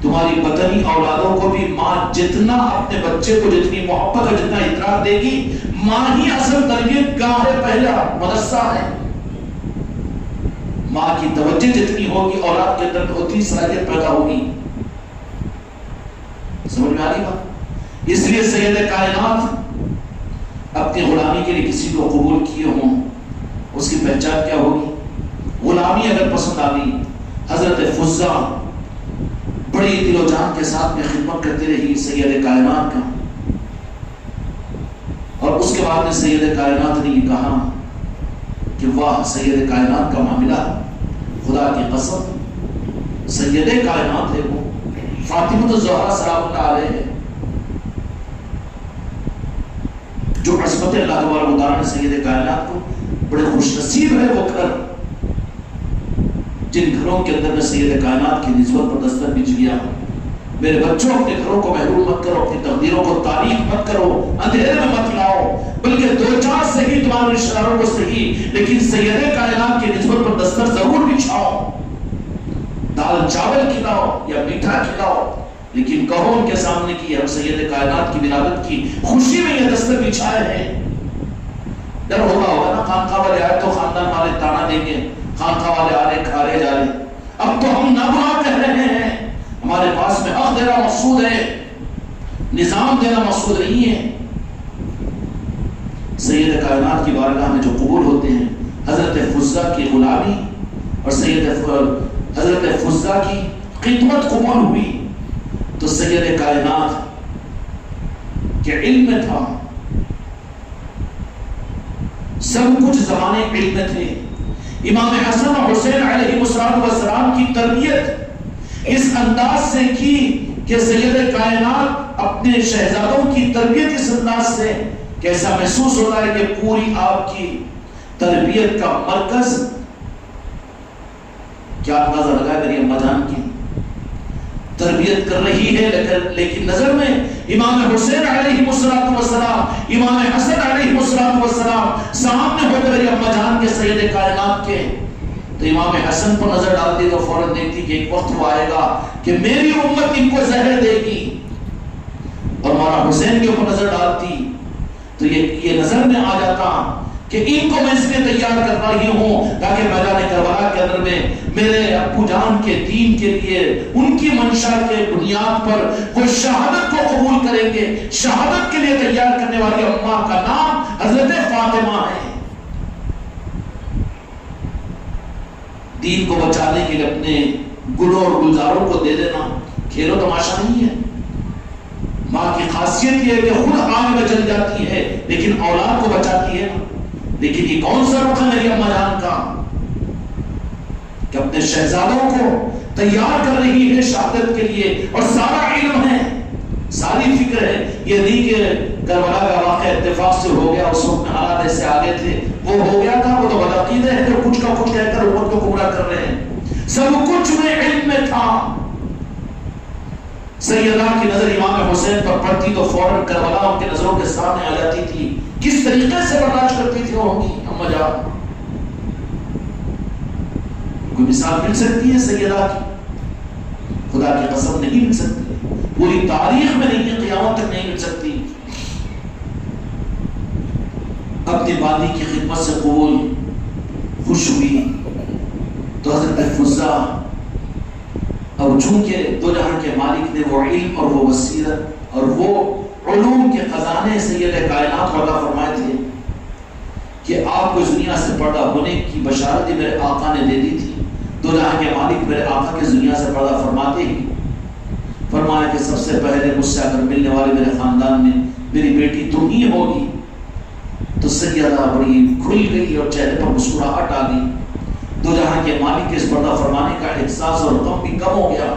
Speaker 1: تمہاری بطنی اولادوں کو بھی ماں جتنا اپنے بچے کو جتنی محبت اور جتنا ادراک دے گی، ماں ہی اصل تربیت گاہ ہے، پہلا مدرسہ ہے، ماں کی توجہ جتنی ہوگی اولاد کے اندر اتنی صلاحیت پیدا ہوگی۔ سمجھ میں آ رہی بات؟ اس لیے سید کائنات اپنی غلامی کے لیے کسی کو قبول کیے ہوں، اس کی پہچان کیا ہوگی؟ غلامی اگر پسند آ گئی، حضرت فضہ بڑی دل و جان کے ساتھ میں خدمت کرتی رہی سید کائنات کا، اور اس کے بعد میں سید کائنات نے یہ کہا کہ واہ سید کائنات کا معاملہ، خدا کی قسم سید کائنات ہے وہ فاطمہ الزہرا سلام اللہ علیہ ہے، جو عصمت اللہ تبارک و تعالیٰ نے سید کائنات کو، بڑے خوش نصیب ہے وہ گھر جن گھروں کے اندر میں سید کائنات کی نسبت پر دستک بچ گیا۔ میرے بچوں اپنے گھروں کو محروم مت کرو، اپنی تقدیروں کو تاریخ مت کرو، اندھیرے میں مت لاؤ، بلکہ دو چار صحیح تمہارے رشتہ داروں کو صحیح لیکن سید کائنات کی نسبت پر دستک ضرور بچھاؤ، دال چاول کھلاؤ یا میٹھا کھلاؤ، لیکن کہو ان کے سامنے کی ہم سید کائنات کی ولادت کی خوشی میں یہ دستک بچھائے ہیں۔ ڈر ہوگا نا، خانقاہ والے آئے تو خاندان والے تانا دیں گے، خانقاہ والے آ رہے کھا رہے جا رہے، اب تو ہم ناگواہ کہہ رہے ہیں، ہمارے پاس میں حق دینا مقصود ہے، نظام دینا مقصود نہیں ہے۔ سید کائنات کی بارگاہ میں جو قبول ہوتے ہیں، حضرت فضہ کی غلامی اور حضرت فضہ کی خدمت قبول ہوئی تو سید کائنات کے علم میں تھا، سب کچھ زمانے علم میں تھے۔ امام حسن اور حسین علیہ السلام کی تربیت اس انداز سے کی کہ سید کائنات اپنے شہزادوں کی تربیت اس انداز سے کیسا محسوس ہوتا ہے کہ پوری آپ کی تربیت کا مرکز کیا اندازہ لگا میری اما جان کی تربیت کر رہی ہے، لیکن نظر میں امام حسین علیہ السلام، امام حسن علیہ السلام سامنے ہو کر اما جان کے سید کائنات کے، تو امام حسن پر نظر ڈالتی تو فوراً دیکھتی کہ ایک وقت وہ آئے گا کہ میری امت ان کو زہر دے گی، اور مولا حسین کے اوپر نظر ڈالتی تو یہ نظر میں آ جاتا کہ ان کو میں اس لیے تیار کر رہی ہوں تاکہ میدان کربلا کے اندر میں میرے ابو جان کے دین کے لیے ان کی منشا کے بنیاد پر وہ شہادت کو قبول کریں گے۔ شہادت کے لیے تیار کرنے والی اماں کا نام حضرت فاطمہ ہے۔ دین کو بچانے کے لیے اپنے گلوں اور گلزاروں کو دے دینا کھیل و تماشا نہیں ہے۔ ماں کی خاصیت یہ ہے کہ خود آگ میں جل جاتی ہے لیکن اولاد کو بچاتی ہے۔ لیکن یہ کون سا رخ ہے میری اما جان کا کہ اپنے شہزادوں کو تیار کر رہی ہے شہادت کے لیے، اور سارا علم ہے، ساری فکر ہے، یہ نہیں کہ کربلا کا واقعہ اتفاق سے ہو گیا، اس وقت میں حالات ایسے آگے تھے، وہ ہو گیا تھا، وہ تو بدعقیدہ ہے جو کچھ کا کچھ کہہ کر امت کو گمراہ کر رہے ہیں، سب کچھ میں علم میں تھا۔ سیدہ کی نظر امام حسین پر پڑتی تو فوراً کربلا ان کے نظروں کے سامنے آ جاتی تھی، کس طریقے سے برداشت کرتی تھی وہ اما جان۔ کوئی مثال مل سکتی ہے سیدہ کی؟ خدا کی قسم نہیں مل سکتی، پوری تاریخ میں نہیں، قیامت تک نہیں مل سکتی۔ اپنی والدی کی خدمت سے قبول خوش ہوئی تو حضرت فضہ، اور چونکہ دو جہاں کے مالک نے وہ علم اور وہ بصیرت اور وہ علوم کے خزانے سید کائنات کو عطا فرمائے تھے کہ آپ کو اس دنیا سے پردہ ہونے کی بشارت میرے آقا نے دے دی تھی، دو جہاں کے مالک میرے آقا کے دنیا سے پردہ فرماتے ہی فرمایا کہ سب سے پہلے مجھ سے اگر ملنے والے میرے خاندان میں میری بیٹی تم ہی ہوگی۔ تو سیدہ بڑی کھل گئی اور چہرے پر مسکراہٹ آ گئی۔ دو جہاں کے مالک کے اس پردہ فرمانے کا احساس اور غم بھی کم ہو گیا۔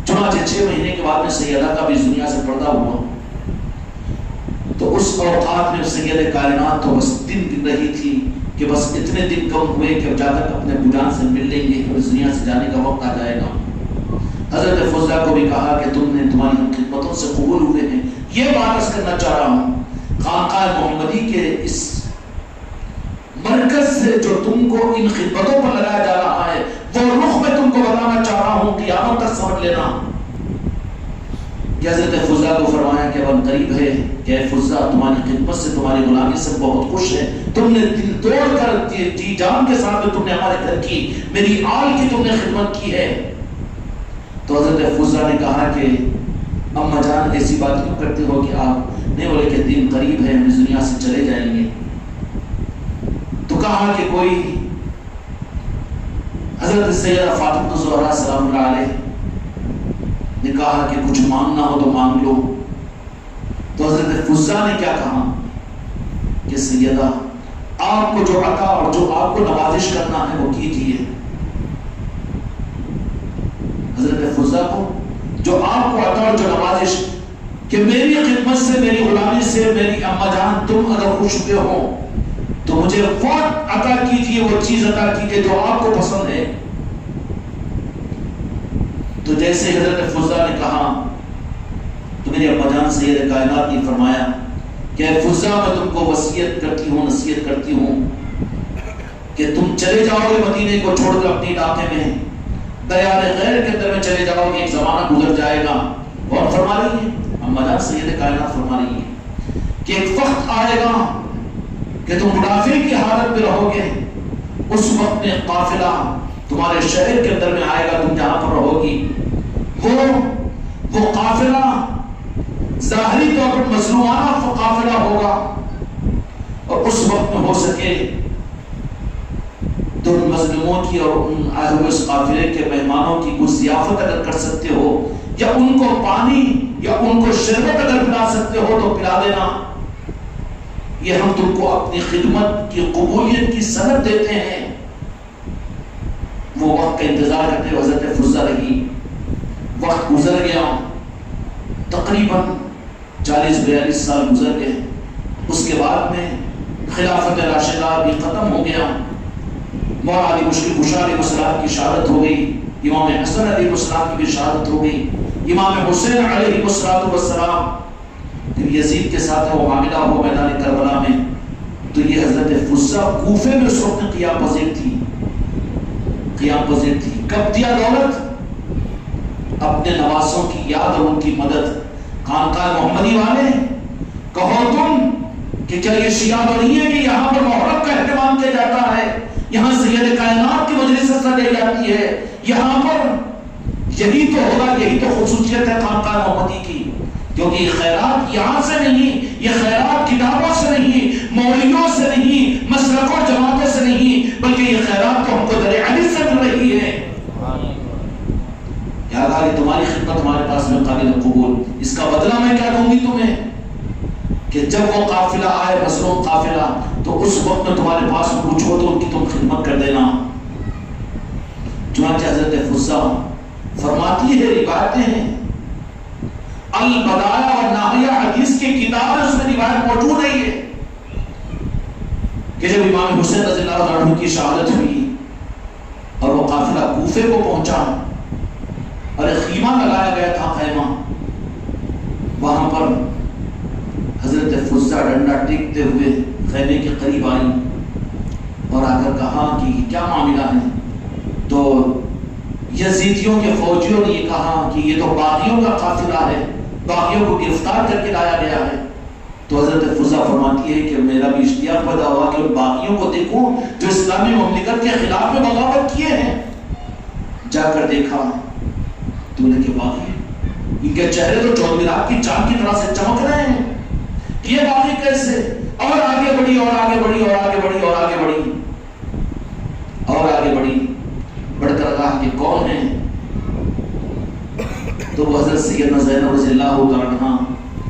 Speaker 1: چنانچہ 6 مہینے کے بعد میں سیدہ کا بھی اس دنیا سے پردہ ہوا۔ تو اس اوقات میں سید کائنات تو بس دن رہی تھی کہ بس اتنے دن کم ہوئے کہ جا تک اپنے بجان سے مل لیں گے اور اس دنیا سے جانے کا وقت آ جائے گا۔ حضرت فضہ کو بھی کہا کہ تم نے تمہاری خدمتوں سے قبول ہوئے ہیں، یہ بات عرض کرنا چاہ رہا ہوں، خانقاہ محمدی کے اس مرکز سے جو تم کو ان خدمتوں پر لگایا جا رہا ہے وہ رخ میں تم کو بتانا چاہ رہا ہوں، قیامت تک سمجھ لینا۔ کہ حضرت فضہ کو فرمایا کہ اب قریب ہے کہ اے فضہ تمہاری خدمت سے تمہاری غلامی سے بہت خوش ہے، تم نے دل توڑ کر جی جان کے ساتھ تم نے ہمارے گھر کی میری آل کی تم نے خدمت کی ہے۔ تو حضرت فضہ نے کہا کہ اماں جان ایسی بات کیوں کرتے ہو کہ آپ نہیں، بولے کہ دن قریب ہے ہم اس دنیا سے چلے جائیں گے۔ تو کہا کہ کوئی حضرت سیدہ فاطمہ الزہرا سلام اللہ علیہ نے کہا کہ کچھ مانگنا ہو تو مانگ لو۔ تو حضرت فضہ نے کیا کہا کہ سیدہ آپ کو جو عطا اور جو آپ کو نوازش کرنا ہے وہ کیجیے۔ حضرت فضہ کو جو آپ کو عطا اور جو نوازش کہ میری خدمت سے میری غلامی سے میری اماں جان تم اگر خوش ہوئے ہو تو مجھے وہ عطا کیجیے، وہ چیز عطا کیجیے جو آپ کو پسند ہے۔ تو جیسے حضرت فضہ نے کہا تو میری اماں جان سید کائنات نے فرمایا کہ اے فضہ میں تم کو وصیت کرتی ہوں، نصیحت کرتی ہوں کہ تم چلے جاؤ گے مدینے کو چھوڑ کر اپنے علاقے میں، دیار غیر کے اندر میں چلے جاؤ گے، ایک زمانہ گزر جائے گا۔ اور فرما رہی ہے اماں جان سید کائنات فرما رہی ہے کہ ایک وقت آئے گا کہ تم بڑھاپے کی حالت میں رہو گے، اس وقت میں قافلہ تمہارے شہر کے اندر میں آئے گا، تم جہاں پر رہو گی وہ قافلہ ظاہری طور پر مظلومانہ قافلہ ہوگا، اور اس وقت میں ہو سکے تو ان مظلوموں کی اور ان آئے ہوئے اس قافلے کے مہمانوں کی کچھ ضیافت اگر کر سکتے ہو یا ان کو پانی یا ان کو شربت اگر پلا سکتے ہو تو پلا دینا، یہ ہم تم کو اپنی خدمت کی قبولیت کی سند دیتے ہیں۔ وہ وقت کا انتظار کرتے ہوئے حضرت فضہ رہی، وقت گزر گیا، تقریباً 40-42 سال گزر گئے۔ اس کے بعد میں خلافت راشدہ بھی ختم ہو گیا، مولا علی مشکل کشا علیہ السلام کی شہادت ہو گئی، امام حسن علیہ السلام کی بھی شہادت ہو گئی، امام حسین علیہ السلام جب یزید کے ساتھ وہ معاملہ ہو میدان کربلا میں، تو یہ حضرت فضہ کوفے میں اس وقت قیام پذیر تھی۔ کب دیا دولت؟ اپنے نواسوں کی یاد اور ان کی مدد۔ خانقاہ محمدی والے کہو تم کہ کیا یہ شیعہ تو نہیں ہے کہ یہاں پر محرم کا اہتمام کیا جاتا ہے، یہاں سید کائنات کی مجلس سجائی جاتی ہے، یہاں پر یہی تو ہوگا، یہی تو خصوصیت ہے خانقاہ محمدی کی، کیونکہ یہ خیرات یہاں سے نہیں، یہ خیرات کتابوں سے نہیں، مولویوں سے نہیں، مسلک اور جماعتوں سے نہیں، بلکہ یہ خیرات تو ہم کو در علی سے مل رہی ہے۔ یا اللہ تمہاری خدمت ہمارے پاس میں قابل قبول، اس کا بدلہ میں کیا دوں گی تمہیں کہ جب وہ قافلہ آئے مسلوم قافلہ تو اس وقت میں تمہارے پاس میں کچھ ہو تو ان کی تم خدمت کر دینا۔ چنانچہ حضرت فضہ فرماتی ہے، روایتیں ہیں البدایہ والنہایہ حدیث کی کتاب ہے، اس میں روایت موجود ہے یہ کہ جب امام حسین رضی اللہ عنہ کی شہادت ہوئی اور وہ قافلہ کوفے کو پہنچا اور ایک خیمہ لگایا گیا تھا، خیمہ، وہاں پر حضرت فضہ ڈنڈا ٹیکتے ہوئے خیمے کے قریب آئی اور آ کر کہا کہ کیا معاملہ ہے؟ تو یزیدیوں کے فوجیوں نے یہ کہا کہ یہ تو باغیوں کا قافلہ ہے، باغیوں کو گرفتار کر کے لایا گیا ہے۔ تو حضرت فضہ فرماتی ہے کہ میرا بھی اشتیاق پیدا ہوا کہ ان باغیوں کو دیکھوں جو اسلامی مملکت کے خلاف میں بغاوت کیے ہیں۔ جا کر دیکھا تو نے کہ باغی، ان کے چہرے تو چودھری رات کی چاند کی طرح سے چمک رہے ہیں، یہ باغی کیسے؟ اور آگے بڑھی اور آگے بڑھی اور آگے بڑھی اور آگے بڑھی اور آگے بڑھی، بڑھ کر کہا کہ کون ہے؟ تو وہ حضرت سیدنا زینب رضی اللہ عنہا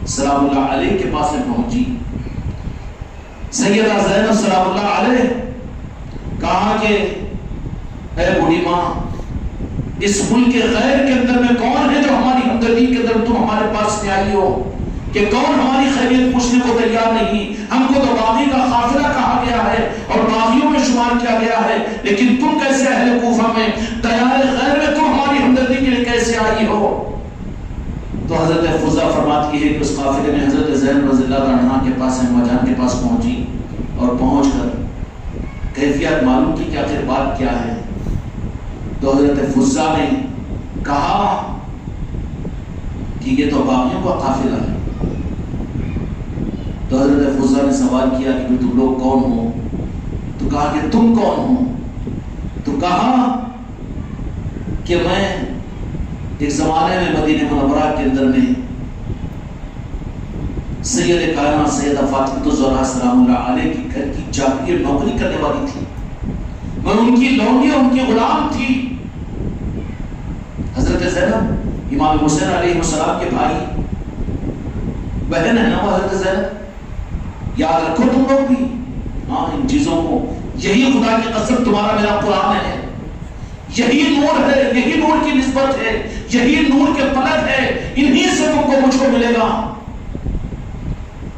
Speaker 1: سلام اللہ علیہ کے پاس میں پہنچی۔ سیدہ زینب سلام اللہ علیہ کہا کہ اے بوڑھی ماں، اس ملک غیر کے اندر میں کون ہے جو ہماری ہمدردی کے اندر تم ہمارے پاس میں آئی ہو؟ کہ کون ہماری خیریت پوچھنے کو تیار نہیں؟ ہم کو تو باغی کا قافلہ کہا گیا ہے اور باغیوں میں شمار کیا گیا ہے، لیکن تم کیسے اہل کوفہ میں دیار غیر میں تم ہماری ہمدردی کے لیے کیسے آئی ہو؟ تو حضرت فضہ فرماتی ہے کہ اس قافلے میں حضرت زینب رضی اللہ عنہا کے پاس اما جان کے پاس پہنچی اور پہنچ کر کیفیت معلوم کی کہ آخر بات کیا ہے۔ تو حضرت فضہ نے کہا کہ یہ تو باغیوں کا قافلہ ہے۔ تو حضرت فضہ نے سوال کیا کہ تم لوگ کون ہو؟ تو کہا کہ تم کون ہو؟ تو کہا کہ میں ایک زمانے میں مدینہ منورہ کے اندر میں سید کائنات سیدہ فاطمہ الزہرا سلام اللہ علیہ کی گھر کی چاکری نوکری کرنے والی تھی، میں ان کی لونڈی اور ان کی غلام تھی۔ حضرت زینب امام حسین علیہ السلام کے بھائی بہن ہے نا وہ حضرت زینب، یاد رکھو تم لوگ بھی ہاں ان چیزوں کو۔ یہی خدا کی قسم تمہارا میرا قرآن ہے، یہی نور ہے، یہی نور کی نسبت ہے، یہی نور کے پلک ہے، انہی سے تم کو مجھ کو ملے گا۔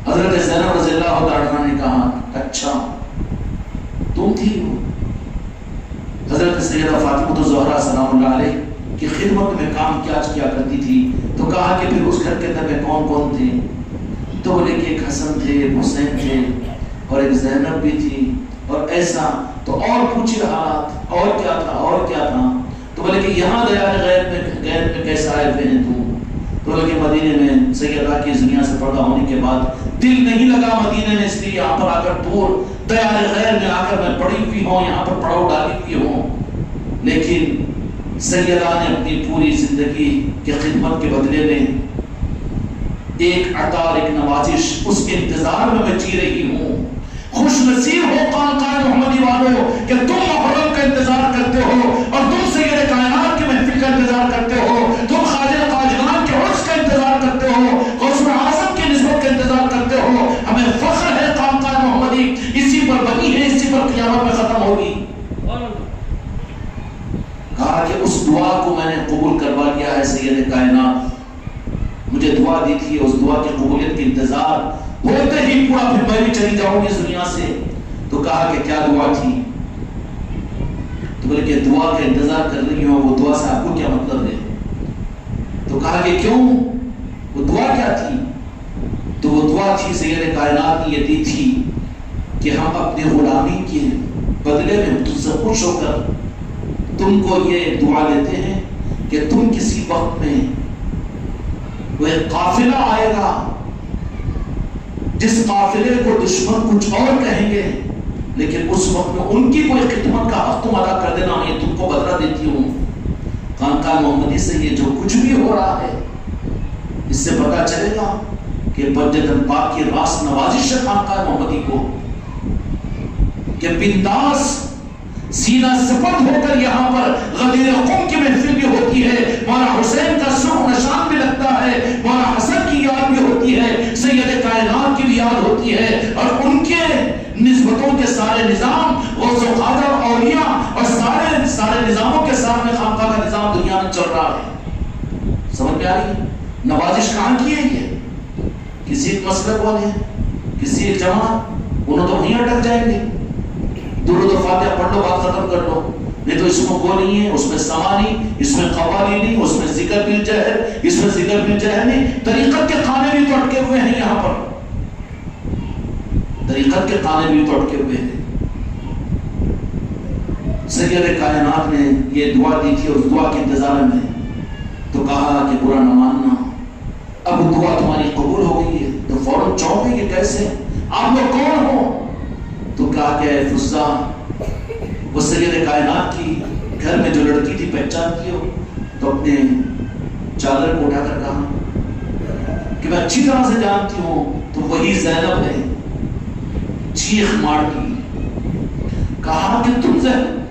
Speaker 1: حضرت زینب رضی اللہ عنہا نے کہا اچھا تم تھی ہو؟ حضرت سیدہ فاطمہ الزہرا سلام اللہ علیہ کی خدمت میں کام کیا کرتی تھی۔ تو کہا کہ پھر اس گھر کے اندر میں کون کون تھے؟ تو بولے کہ ایک حسن تھے، ایک حسین تھے اور ایک زینب بھی تھی اور ایسا۔ تو اور پوچھی حالات اور کیا تھا اور کیا تھا؟ تو بولے کہ یہاں دیار غیر میں کیسا آئے ہوئے ہیں تم؟ تو بولے کہ مدینے میں سیدہ کی دنیا سے پردہ ہونے کے بعد دل نہیں لگا مدینے میں، اس لیے یہاں پر آ کر دور دیار غیر میں آ کر میں پڑی ہوئی ہوں، یہاں پر پڑاؤ ڈالی ہوئی ہوں۔ لیکن سیدہ نے اپنی پوری زندگی کی خدمت کے بدلے میں ایک عطا اور ایک نوازش اس کے انتظار میں جی رہی ہوں۔ خوش نصیب ہو خانقاہ محمدی والو کہ تم محرم کا انتظار کرتے ہو اور تم سید کائنات کی محفل کا انتظار کرتے ہو، تم خواجہ قاجران کے عرس کا انتظار کرتے ہو، غوث اعظم کی نسبت کا انتظار کرتے ہو۔ ہمیں فخر ہے خانقاہ محمدی اسی پر بنی ہے، اسی پر قیامت میں ختم ہوگی۔ کہا کہ اس دعا کو میں نے قبول کروا لیا ہے سید کائنات، مجھے دعا دی تھی، اس دعا کی قبولیت کے انتظار ہوتے ہی پورا پھر میں بھی چلی جاؤں گی اس دنیا سے۔ تو کہا کہ کیا دعا تھی؟ تو بولے کہ دعا کا انتظار کر رہی ہوں، وہ دعا سے آپ کو کیا مطلب ہے؟ تو کہا کہ کیوں، وہ دعا کیا تھی؟ تو وہ دعا تھی سید کائنات نے یہ دی تھی کہ ہم اپنے غلامی کے بدلے میں تم سے خوش ہو کر تم کو یہ دعا دیتے ہیں کہ تم کسی وقت میں وہ ایک قافلہ آئے گا جس قافلے کو دشمن کچھ اور کہیں گے، لیکن اس وقت میں ان کی کوئی خدمت کا حق تم ادا کر دینا، یہ تم کو بدلہ دیتی ہوں۔ خانقاہ محمدی سے یہ جو کچھ بھی ہو رہا ہے اس سے پتہ چلے گا کہ بجدن پاک کی راس نوازش ہے خانقاہ محمدی کو، کہ بنداس سینہ سپرد ہو کر یہاں پر غدیر قوم کی محفل بھی ہوتی ہے، مولانا حسین کا سر نشان بھی لگتا ہے، مولانا حسن کی یاد بھی ہوتی ہے، سید کائنات کی بھی یاد ہوتی ہے، اور ان کے نسبتوں کے سارے نظام غوث و قادر اولیاء اور سارے نظاموں کے سامنے خانقاہ کا نظام دنیا میں چل رہا ہے۔ سمجھ میں آ رہی ہے؟ نوازش کہاں کی ہے؟ یہ کسی ایک مسلک والے ہیں، کسی ایک جماعت، انہوں تو وہیں اٹک جائیں گے. درود و فاتحہ پڑھ لو، بات ختم کر لو. نہیں تو اس میں وہ نہیں ہے، اس میں سما نہیں، اس میں قوالی نہیں، اس میں ذکر بل جہر، اس میں ذکر بل جہر نہیں. طریقت کے کھانے بھی تو اٹکے ہوئے ہیں یہاں پر، طریقت کے کھانے بھی تو اٹکے ہوئے ہیں. سید کائنات نے یہ دعا دی تھی، اس دعا کے انتظار میں تو کہا کہ برا نہ ماننا، اب دعا تمہاری قبول ہو گئی ہے. تو فوراً چونک گئی کہ کیسے، آپ لوگ کون ہو؟ تو کہا کہ اے فضا، وہ سید کائنات کی گھر میں جو لڑکی تھی پہچانتی ہو؟ تو اپنے چادر کو اٹھا کر کہا کہ میں اچھی طرح سے جانتی ہوں، تو وہی زینب ہے. چیخ مار دی، کہا کہ تم زینب،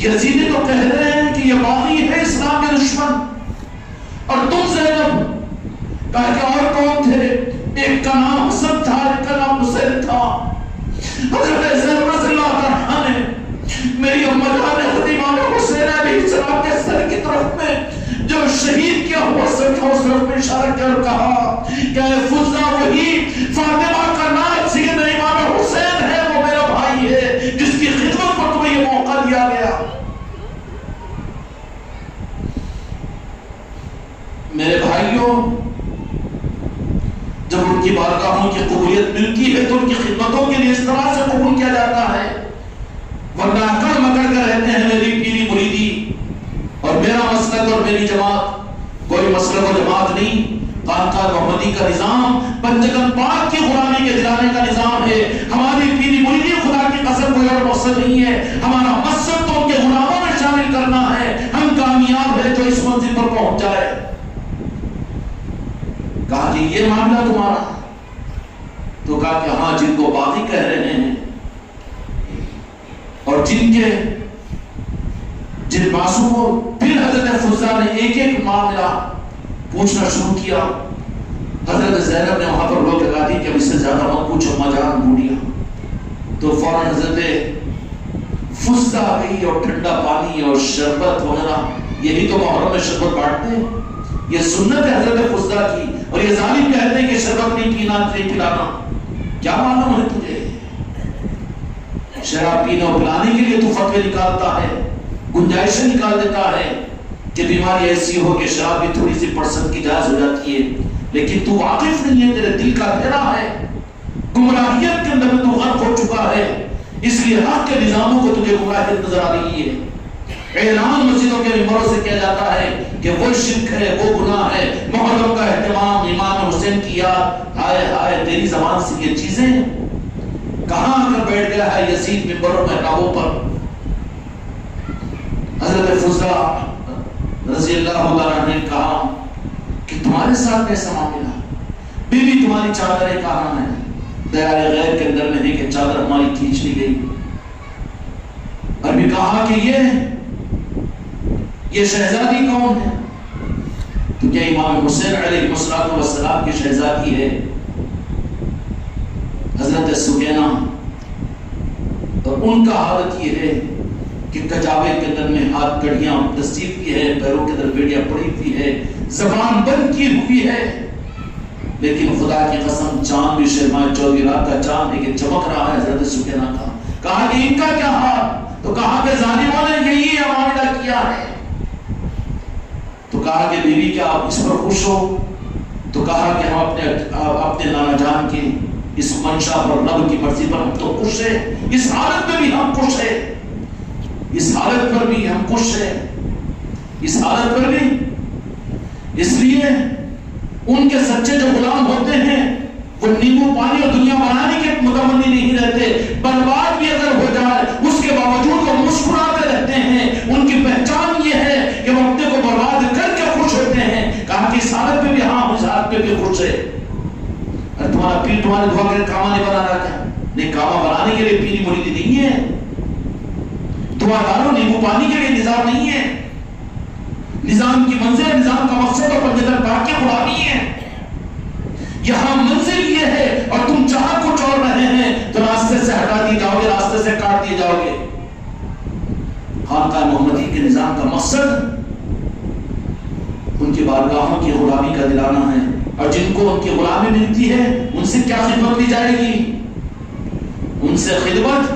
Speaker 1: یزیدی تو کہہ رہے ہیں کہ یہ باغی ہے اسلام کے دشمن، اور تم زینب. کہا کہ اور کون تھے؟ ایک کا نام حسن تھا، ایک کا نام حسین تھا. حضرت زینب رضی اللہ عنہا نے میری اماں جان خدیجہ حسین علیہ السلام کے سر کی طرف میں جو شہید کیا ہوا سر تھا، اس طرف میں اشارہ کر کہا کہ اے فضا، وہی فاطمہ کا نام سیدنا امام حسین ہے، وہ میرا بھائی ہے جس کی خدمت پر تمہیں یہ موقع دیا گیا. میرے بھائیوں، جب ان کی بارگاہوں کی قبولیت ملتی ہے تو ان کی خدمتوں کے لیے اس طرح سے قبول کیا جاتا ہے، ورنہ اکڑ مکڑ کر رہتے ہیں میری پیری مریدی اور میرا مسلک اور میری جماعت. کوئی مسلک و جماعت نہیں. خانقاہ محمدی کا نظام پنجگن پاک کی غلامی کے دلانے کا نظام ہے. ہماری پیری مریدی خدا کی قسم کوئی اور مقصد نہیں ہے. ہمارا مقصد تو ان کے غلاموں میں شامل کرنا ہے. ہم کامیاب ہیں جو اس منزل پر پہنچ جائے. کہا کہ یہ معاملہ تمہارا؟ تو کہا کہ ہاں، جن کو باغی کہہ رہے ہیں اور جن معصوموں. پھر حضرت فضا نے ایک ایک معاملہ پوچھنا شروع کیا. حضرت زینب نے وہاں پر روک لگا دی کہ اب اس سے زیادہ مت پوچھو، اماں جان بوڑھیا. تو فوراً حضرت فضا آ گئی اور ٹھنڈا پانی اور شربت وغیرہ. یہی تو محرم میں شربت بانٹتے ہیں، یہ سنت ہے حضرت فضا کی. اور یہ ظالم کہتے ہیں کہ شربت نہیں پینا، نہیں پلانا. کیا معلوم ہے تجھے؟ شراب پینے اور پلانے کے لیے تو فتوے نکالتا ہے، گنجائشیں نکال دیتا ہے کہ بیماری ایسی ہو کہ شراب بھی تھوڑی سی % کی جائز ہو جاتی ہے. لیکن تو واقف نہیں ہے، تیرے دل کا اندھیرا ہے، گمراہیت کے اندر تو غرق ہو چکا ہے، اس لیے حق کے نظاموں کو تجھے گمراہیت نظر آ رہی ہے. اعلان مسجدوں کے ممبروں سے کیا جاتا ہے کہ وہ شرک ہے، وہ گناہ ہے. محرم کا اہتمام، امام حسین کی یاد، ہائے ہائے تیری زبان سے یہ چیزیں کہاں آ کر بیٹھ گیا ہے یزید ممبروں محرابوں پر. حضرت فضا رضی اللہ عنہ نے کہا کہ تمہارے ساتھ ایسا معاملہ، بیوی تمہاری چادریں کہاں ہیں؟ دیار غیر کے اندر میں ہے کہ چادر ہماری کھینچ لی گئی. اور بھی کہا کہ یہ شہزادی کون ہے؟ تو کیا امام حسین علیہ السلام کی شہزادی ہے حضرت سکینہ. اور ان کا حالت یہ ہے کہ کجاوے کے اندر میں ہاتھ کڑیاں دستیب کی ہے، پیروں کے اندر بیڑیاں پڑی ہوئی ہے، زبان بند کی ہوئی ہے. لیکن خدا کی قسم چاند بھی شرمائے 14 رات کا چاند ہے کہ چمک رہا ہے حضرت سکینہ کا. کہا کہ ان کا کیا حال؟ تو کہا کہ ظالموں نے یہی معاملہ کیا ہے. تو کہا کہ بیوی کیا آپ اس پر خوش ہو؟ تو کہا کہ ہم اپنے نانا جان کی اس منشا پر، رب کی مرضی پر ہم تو خوش ہیں. اس حالت میں بھی ہم خوش ہیں، اس حالت پر بھی ہم خوش ہیں، اس حالت پر بھی. اس لیے ان کے سچے جو غلام ہوتے ہیں وہ نیمبو پانی اور دنیا بنانے کے متمنی نہیں رہتے. برباد بھی اگر ہو جائے اس کے باوجود وہ مسکراتے رہتے ہیں. ان کی پہچان یہ ہے کہ وہ اپنے کو برباد کر کے خوش ہوتے ہیں. کہا کہ اس حالت میں بھی ہاں، اس حالت میں بھی خوش ہے. تمہارا پیر تمہارے دعا کے کاما نہیں بنا رہا کیا؟ نہیں، کاما بنانے کے لیے پیری مریدی نہیں ہے. دعا دارو نیمبو پانی کے لیے نظام نہیں ہے. نظام کی منزل، نظام کا مقصد اور پنجتن پاک کی غلامی ہے. یہاں منزل یہ ہے اور تم جہاں کچھ اور رہے ہیں تو راستے سے ہٹا دیے جاؤ گے، راستے سے کاٹ دیے جاؤ گے. خانقاہ محمدی کے نظام کا مقصد ان کی بارگاہوں کی غلامی کا دلانا ہے، اور جن کو ان کی غلامی ملتی ہے ان سے کیا خدمت لی جائے گی؟ ان سے خدمت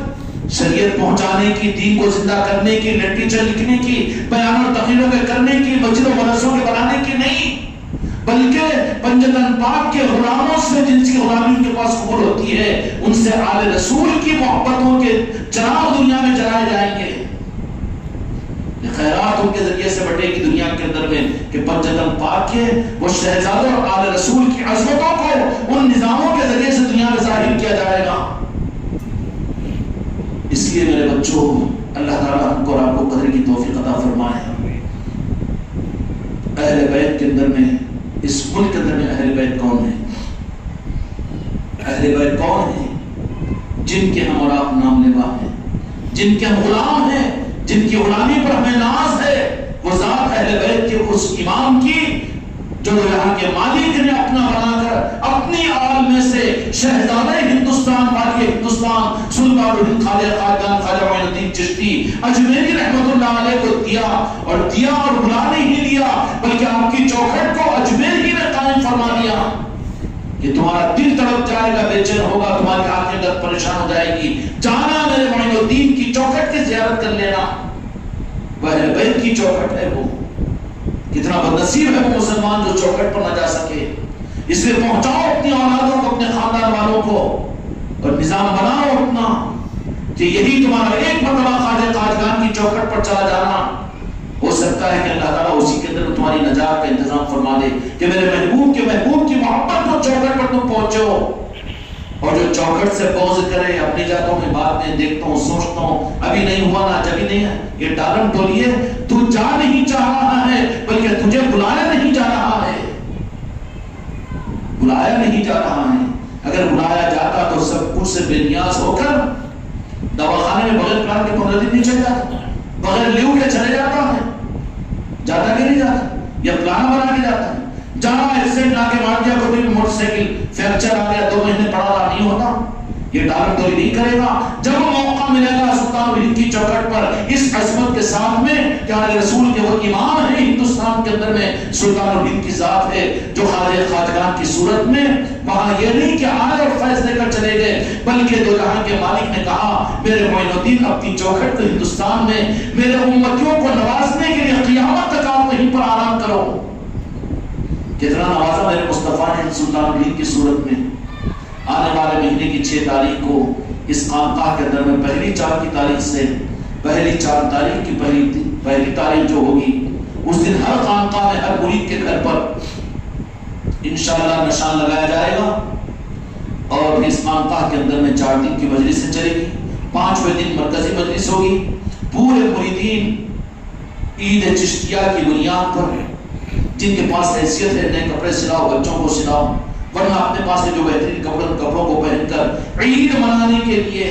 Speaker 1: شریعت پہنچانے کی، دین کو زندہ کرنے کی، لٹریچر لکھنے کی، بیان اور تقریروں کے کرنے کی، مسجد و مدرسوں کے بنانے کی نہیں، بلکہ پنجتن پاک کے غلاموں سے جن کی غلامی ان کے پاس قبول ہوتی ہے، ان سے آل رسول کی محبتوں کے چراغ دنیا میں جلائے جائیں گے۔ خیرات ان کے ذریعے سے بٹے گی دنیا کے اندر میں کہ پنجتن پاک کے وہ شہزادوں اور آل رسول کی عظمتوں کو ان نظاموں کے ذریعے سے دنیا میں ظاہر کیا جائے گا۔ اس لیے میرے بچوں، اللہ تعالیٰ ہم کو اور آپ کو قدر کی توفیق عطا فرمائے۔ اہل بیت کے اندر میں، اس ملک کے اندر میں اہل بیت کون ہیں؟ اہل بیت کون ہیں؟ جن کے ہم اور آپ نام لیوا ہیں، جن کے ہم غلام ہیں، جن کی غلامی پر ہمیں ناز ہے، وہ ذات اہل بیت کے اس امام کی جو یہاں کے مالک نے اپنا بنا کر اپنی آل میں سے شہزادہ ہندوستان، والی ہندوستان، سلطان الہند خواجہ خواجہ خواجہ معین الدین چشتی اجمیری رحمت اللہ علیہ کو دیا اور بلا نہیں لیا، بلکہ آپ کی چوکھٹ کو اجمیر ہی نے قائم فرما دیا کہ تمہارا دل تڑپ جائے گا، بے چین ہوگا، تمہاری آنکھیں درد پریشان ہو جائے گی، جانا میرے معین الدین کی چوکھٹ کی زیارت کر لینا۔ وہ اہل بیت کی چوکھٹ ہے، وہ کتنا بدنصیب ہے وہ مسلمان جو چوکھٹ پر نہ جا سکے۔ اس لیے پہنچاؤ اپنی اولادوں کو، اپنے خاندان والوں کو، اور نظام بناؤ اپنا کہ یہی تمہارا ایک مرتبہ خواجہ خواجگان کی چوکھٹ پر چلا جانا، ہو سکتا ہے کہ اللہ تعالیٰ اسی کے اندر تمہاری نجات کا انتظام فرما دے کہ میرے محبوب کے محبوب کی محبت کو چوکھٹ پر تم پہنچو۔ اور جو چوکھٹ سے بغض کرے، اپنی جاتوں میں بات میں دیکھتا ہوں، سوچتا ہوں ابھی نہیں ہوا نا، جبھی نہیں ہے، یہ ڈالم ٹولیے، تو جا نہیں چاہ رہا ہے بلکہ تجھے بلایا نہیں جا رہا ہے، بلایا نہیں جا رہا ہے۔ اگر بلایا جاتا تو سب کچھ سے بے نیاز ہو کر دواخانے میں بغیر پلان کے 15 دن نہیں چل جاتا، بغیر لیو کے چلے جاتا ہے، جاتا کہ نہیں جاتا، یا پلان بنا کے جاتا ہے، جہاں ایکسیڈنٹ لا کے مار دیا، کوئی موٹر سائیکل فریکچر آ گیا، 2 مہینے پڑا رہا نہیں ہوتا، یہ ڈالم ڈولی نہیں کرے گا۔ جب موقع ملے گا سلطان الہند کی چوکھٹ پر اس عظمت کے ساتھ میں کہ آل رسول کے وہ امام ہیں ہندوستان کے اندر میں، سلطان الہند کی ذات ہے جو خواجہ خواجگان کی صورت میں وہاں یہ نہیں کہ آئے اور فیض لے کر چلے گئے، بلکہ دو جہاں کے مالک نے کہا میرے معین الدین اپنی چوکھٹ کو ہندوستان میں میرے امتیوں کو نوازنے کے لیے قیامت تک آپ وہیں پر آرام کرو۔ کتنا نوازا میرے مصطفیٰ نے سلطان الہند کی صورت میں۔ آنے والے مہینے کی 6 تاریخ کو اس خانقاہ کے اندر میں پہلی 4 کی تاریخ سے پہلی 4 تاریخ کی پہلی تاریخ جو ہوگی اس دن ہر خانقاہ میں ہر مرید کے گھر پر انشاءاللہ نشان لگایا جائے گا، اور اس خانقاہ کے اندر میں 4 دن کی مجلس سے چلے گی۔ 5ویں دن مرکزی مجلس ہوگی، پورے مریدین عید چشتیہ کی بنیاد پر جن کے پاس حیثیت ہے نئے کپڑے سلاؤ، بچوں کو سلاؤ، ورنہ اپنے پاس جو بہترین کپڑوں کو پہن کر عید منانے کے لیے،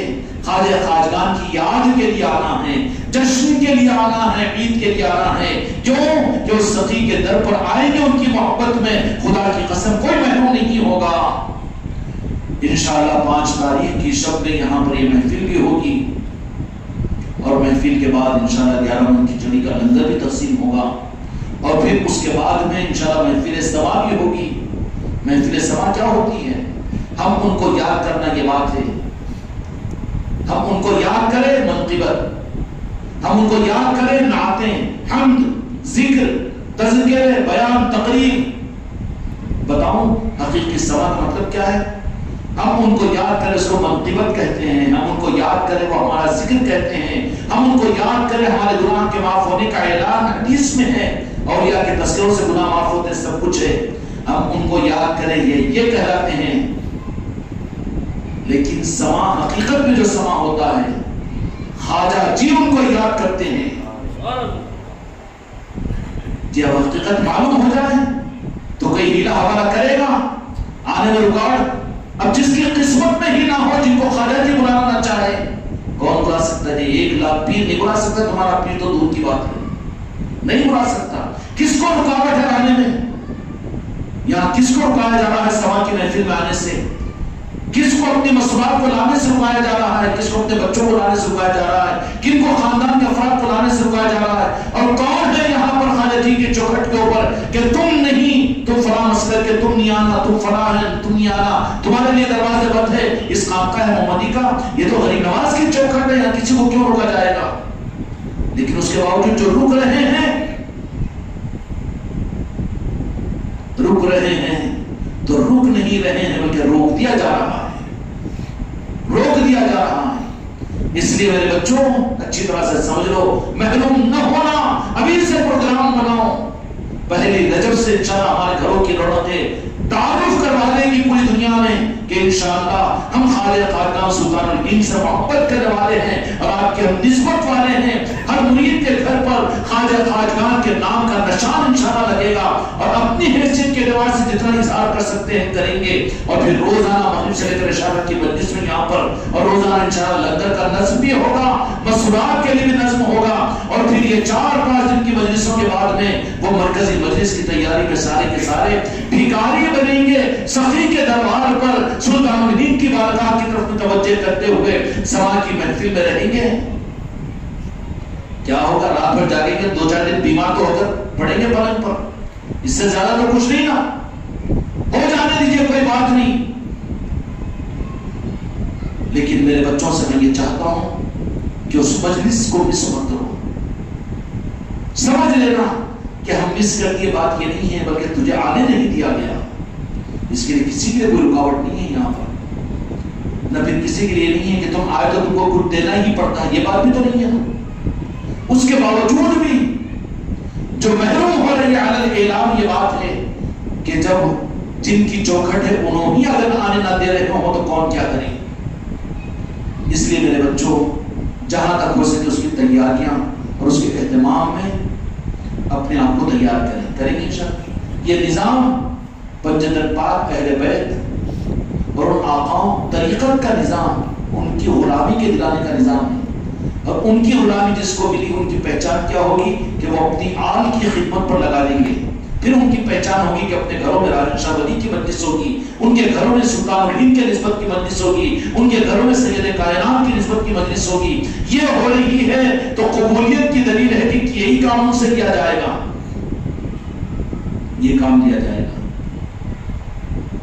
Speaker 1: خواجہ خواجگان کی یاد کے لیے آنا ہے، جشن کے لیے آنا ہے، عید کے لیے آنا ہے۔ کیوں کہ اس سخی کے در پر آئیں گے، ان کی محبت میں خدا کی قسم کوئی محروم نہیں ہوگا۔ انشاءاللہ 5 تاریخ کی شب میں یہاں پر یہ محفل بھی ہوگی، اور محفل کے بعد انشاءاللہ 11 من کی چڑی کا لنگر بھی تقسیم ہوگا، اور پھر اس کے بعد میں انشاءاللہ محفل سما بھی ہوگی۔ محفل سما کیا ہوتی ہے؟ ہم ان کو یاد کرنا، یہ بات ہے، ہم ان کو یاد کریں منقبت، ہم ان کو یاد کریں نعتیں، حمد، ذکر، تذکرے، بیان، تقریر۔ بتاؤں حقیقی سما کا مطلب کیا ہے؟ ہم ان کو یاد کریں، اس کو منقبت کہتے ہیں، ہم ان کو یاد کریں وہ ہمارا ذکر کہتے ہیں، ہم ان کو یاد کریں ہمارے گناہ کے معاف ہونے کا اعلان حدیث میں ہے، اولیاء کے تذکروں سے گناہ معاف ہوتے ہیں، سب کچھ ہے، ہم ان کو یاد کریں یہ کہلاتے ہیں۔ لیکن سما حقیقت میں جو سما ہوتا ہے، خواجہ جی ان کو یاد کرتے ہیں، جی اب حقیقت معلوم ہو جائے تو کوئی ہیلا حوالہ کرے گا آنے میں رکاوٹ؟ اب جس کی قسمت میں ہی نہ ہو، جن کو خواجہ جی بلانا نہ چاہے، کون بلا سکتا ہے؟ 1 لاکھ پیر نہیں بلا سکتا، تمہارا پیر تو دور کی بات ہے، نہیں بلا سکتا۔ کس کو رکاوٹ ہے آنے میں؟ یہاں کس کو رکایا جا رہا ہے سما کی محفل میں آنے سے؟ کس کو اپنی مسئولات کو لانے سے رکایا جا رہا ہے؟ کس کو اپنے بچوں کو لانے سے رکایا جا رہا ہے؟ کن کو خاندان کے افراد کو لانے سے رکایا جا رہا ہے؟ اور کون ہے یہاں پر خواجہ جی کے چوکھٹ کے اوپر کہ تم نہیں، تم فلاں مسئلہ کہ تم نہیں آنا، تم فلاں ہے تم نہیں آنا، تمہارے لیے دروازے بند ہے اس خانقاہ محمدی کا، یہ تو غریب نواز کی چوکھٹ ہے، یہاں کسی کو کیوں روکا جائے گا؟ لیکن اس کے باوجود جو رک رہے ہیں تو رک نہیں رہے ہیں بلکہ روک دیا جا رہا ہے، روک دیا جا رہا ہے۔ اس لیے میرے بچوں اچھی طرح سے سمجھ لو، محروم نہ ہونا، ابھی سے پروگرام بناؤ، پہلی رجب سے انشاءاللہ ہمارے گھروں کی رونقیں تعارف کروا دیں گی پوری دنیا میں کہ انشاءاللہ ہم خالق خاقان سلطان الدین سے محبت کرنے والے ہیں اور آپ کے ہم نسبت والے ہیں۔ ہر مرید کے گھر پر خواجہ خواجگان کے نام کا نشان انشاءاللہ لگے گا اور اپنی حیثیت کے اعتبار سے جتنا اظہار کر سکتے ہیں کریں گے، اور پھر روزانہ مغرب سے لے کر عشاء تک کی مجلس میں یہاں پر، اور روزانہ انشاءاللہ لنگر کا نظم بھی ہوگا، مسورات کے لیے بھی نظم ہوگا، اور پھر یہ 4-5 دن کی مجلسوں کے بعد میں وہ مرکزی مجلس کی تیاری میں سارے کے سارے بھکاری بنیں گے، سخی کے دربار پر سلطان الدین کی بارگاہ کی طرف متوجہ کرتے ہوئے سما کی محفل میں رہیں گے۔ کیا ہوگا؟ رات بھر جاگیں گے، 2-4 دن بیمار تو ہو کر پڑیں گے پلنگ پر، اس سے زیادہ تو کچھ نہیں نا، ہو جانے دیجیے، کوئی بات نہیں۔ لیکن میرے بچوں سے میں یہ چاہتا ہوں کہ اس مجلس کو مس مت کرو، سمجھ لینا کہ ہم مس کر دیے، بات یہ نہیں ہے، بلکہ تجھے آنے نہیں دیا گیا، اس کے لیے کسی کے لیے کوئی رکاوٹ نہیں ہے یہاں پر، نہ پھر کسی کے لیے نہیں ہے کہ تم آئے تو تم کو کچھ دینا ہی پڑتا ہے، یہ بات بھی تو نہیں ہے۔ اس کے باوجود بھی جو محروم ہو رہی ہے علی اعلان یہ بات ہے کہ جب جن کی چوکھٹ ہے انہوں ہی اگر آنے نہ دے رہے ہوں تو کون کیا کرے؟ اس لیے میرے بچوں جہاں تک ہو سکے اس کی تیاریاں اور اس کے اہتمام میں اپنے آپ کو تیار کریں گے انشاءاللہ۔ یہ نظام پنجتن پاک اہل بیت اور ان آقاؤں طریقت کا نظام، ان کی غلامی کے دلانے کا نظام ہے، اور ان کی غلامی جس کو ملی ان کی پہچان کیا ہوگی کہ وہ اپنی آل کی خدمت پر لگا دیں گے، پھر ان کی پہچان ہوگی کہ اپنے گھروں میں راجن شاہ ولی کی مجلس ہوگی، ان کے گھروں میں سلطان الہند کے نسبت کی مجلس ہوگی، ان کے گھروں میں سید کائنات کی نسبت کی مجلس ہوگی۔ یہ ہو رہی ہے تو قبولیت کی دلیل ہے کہ یہی کام ان سے کیا جائے گا، یہ کام لیا جائے گا۔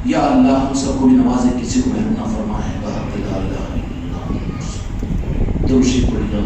Speaker 1: یا اللہ ہم سب کو بھی نوازے، کسی کو محروم نہ فرمائے۔ درود شریف پڑھیے۔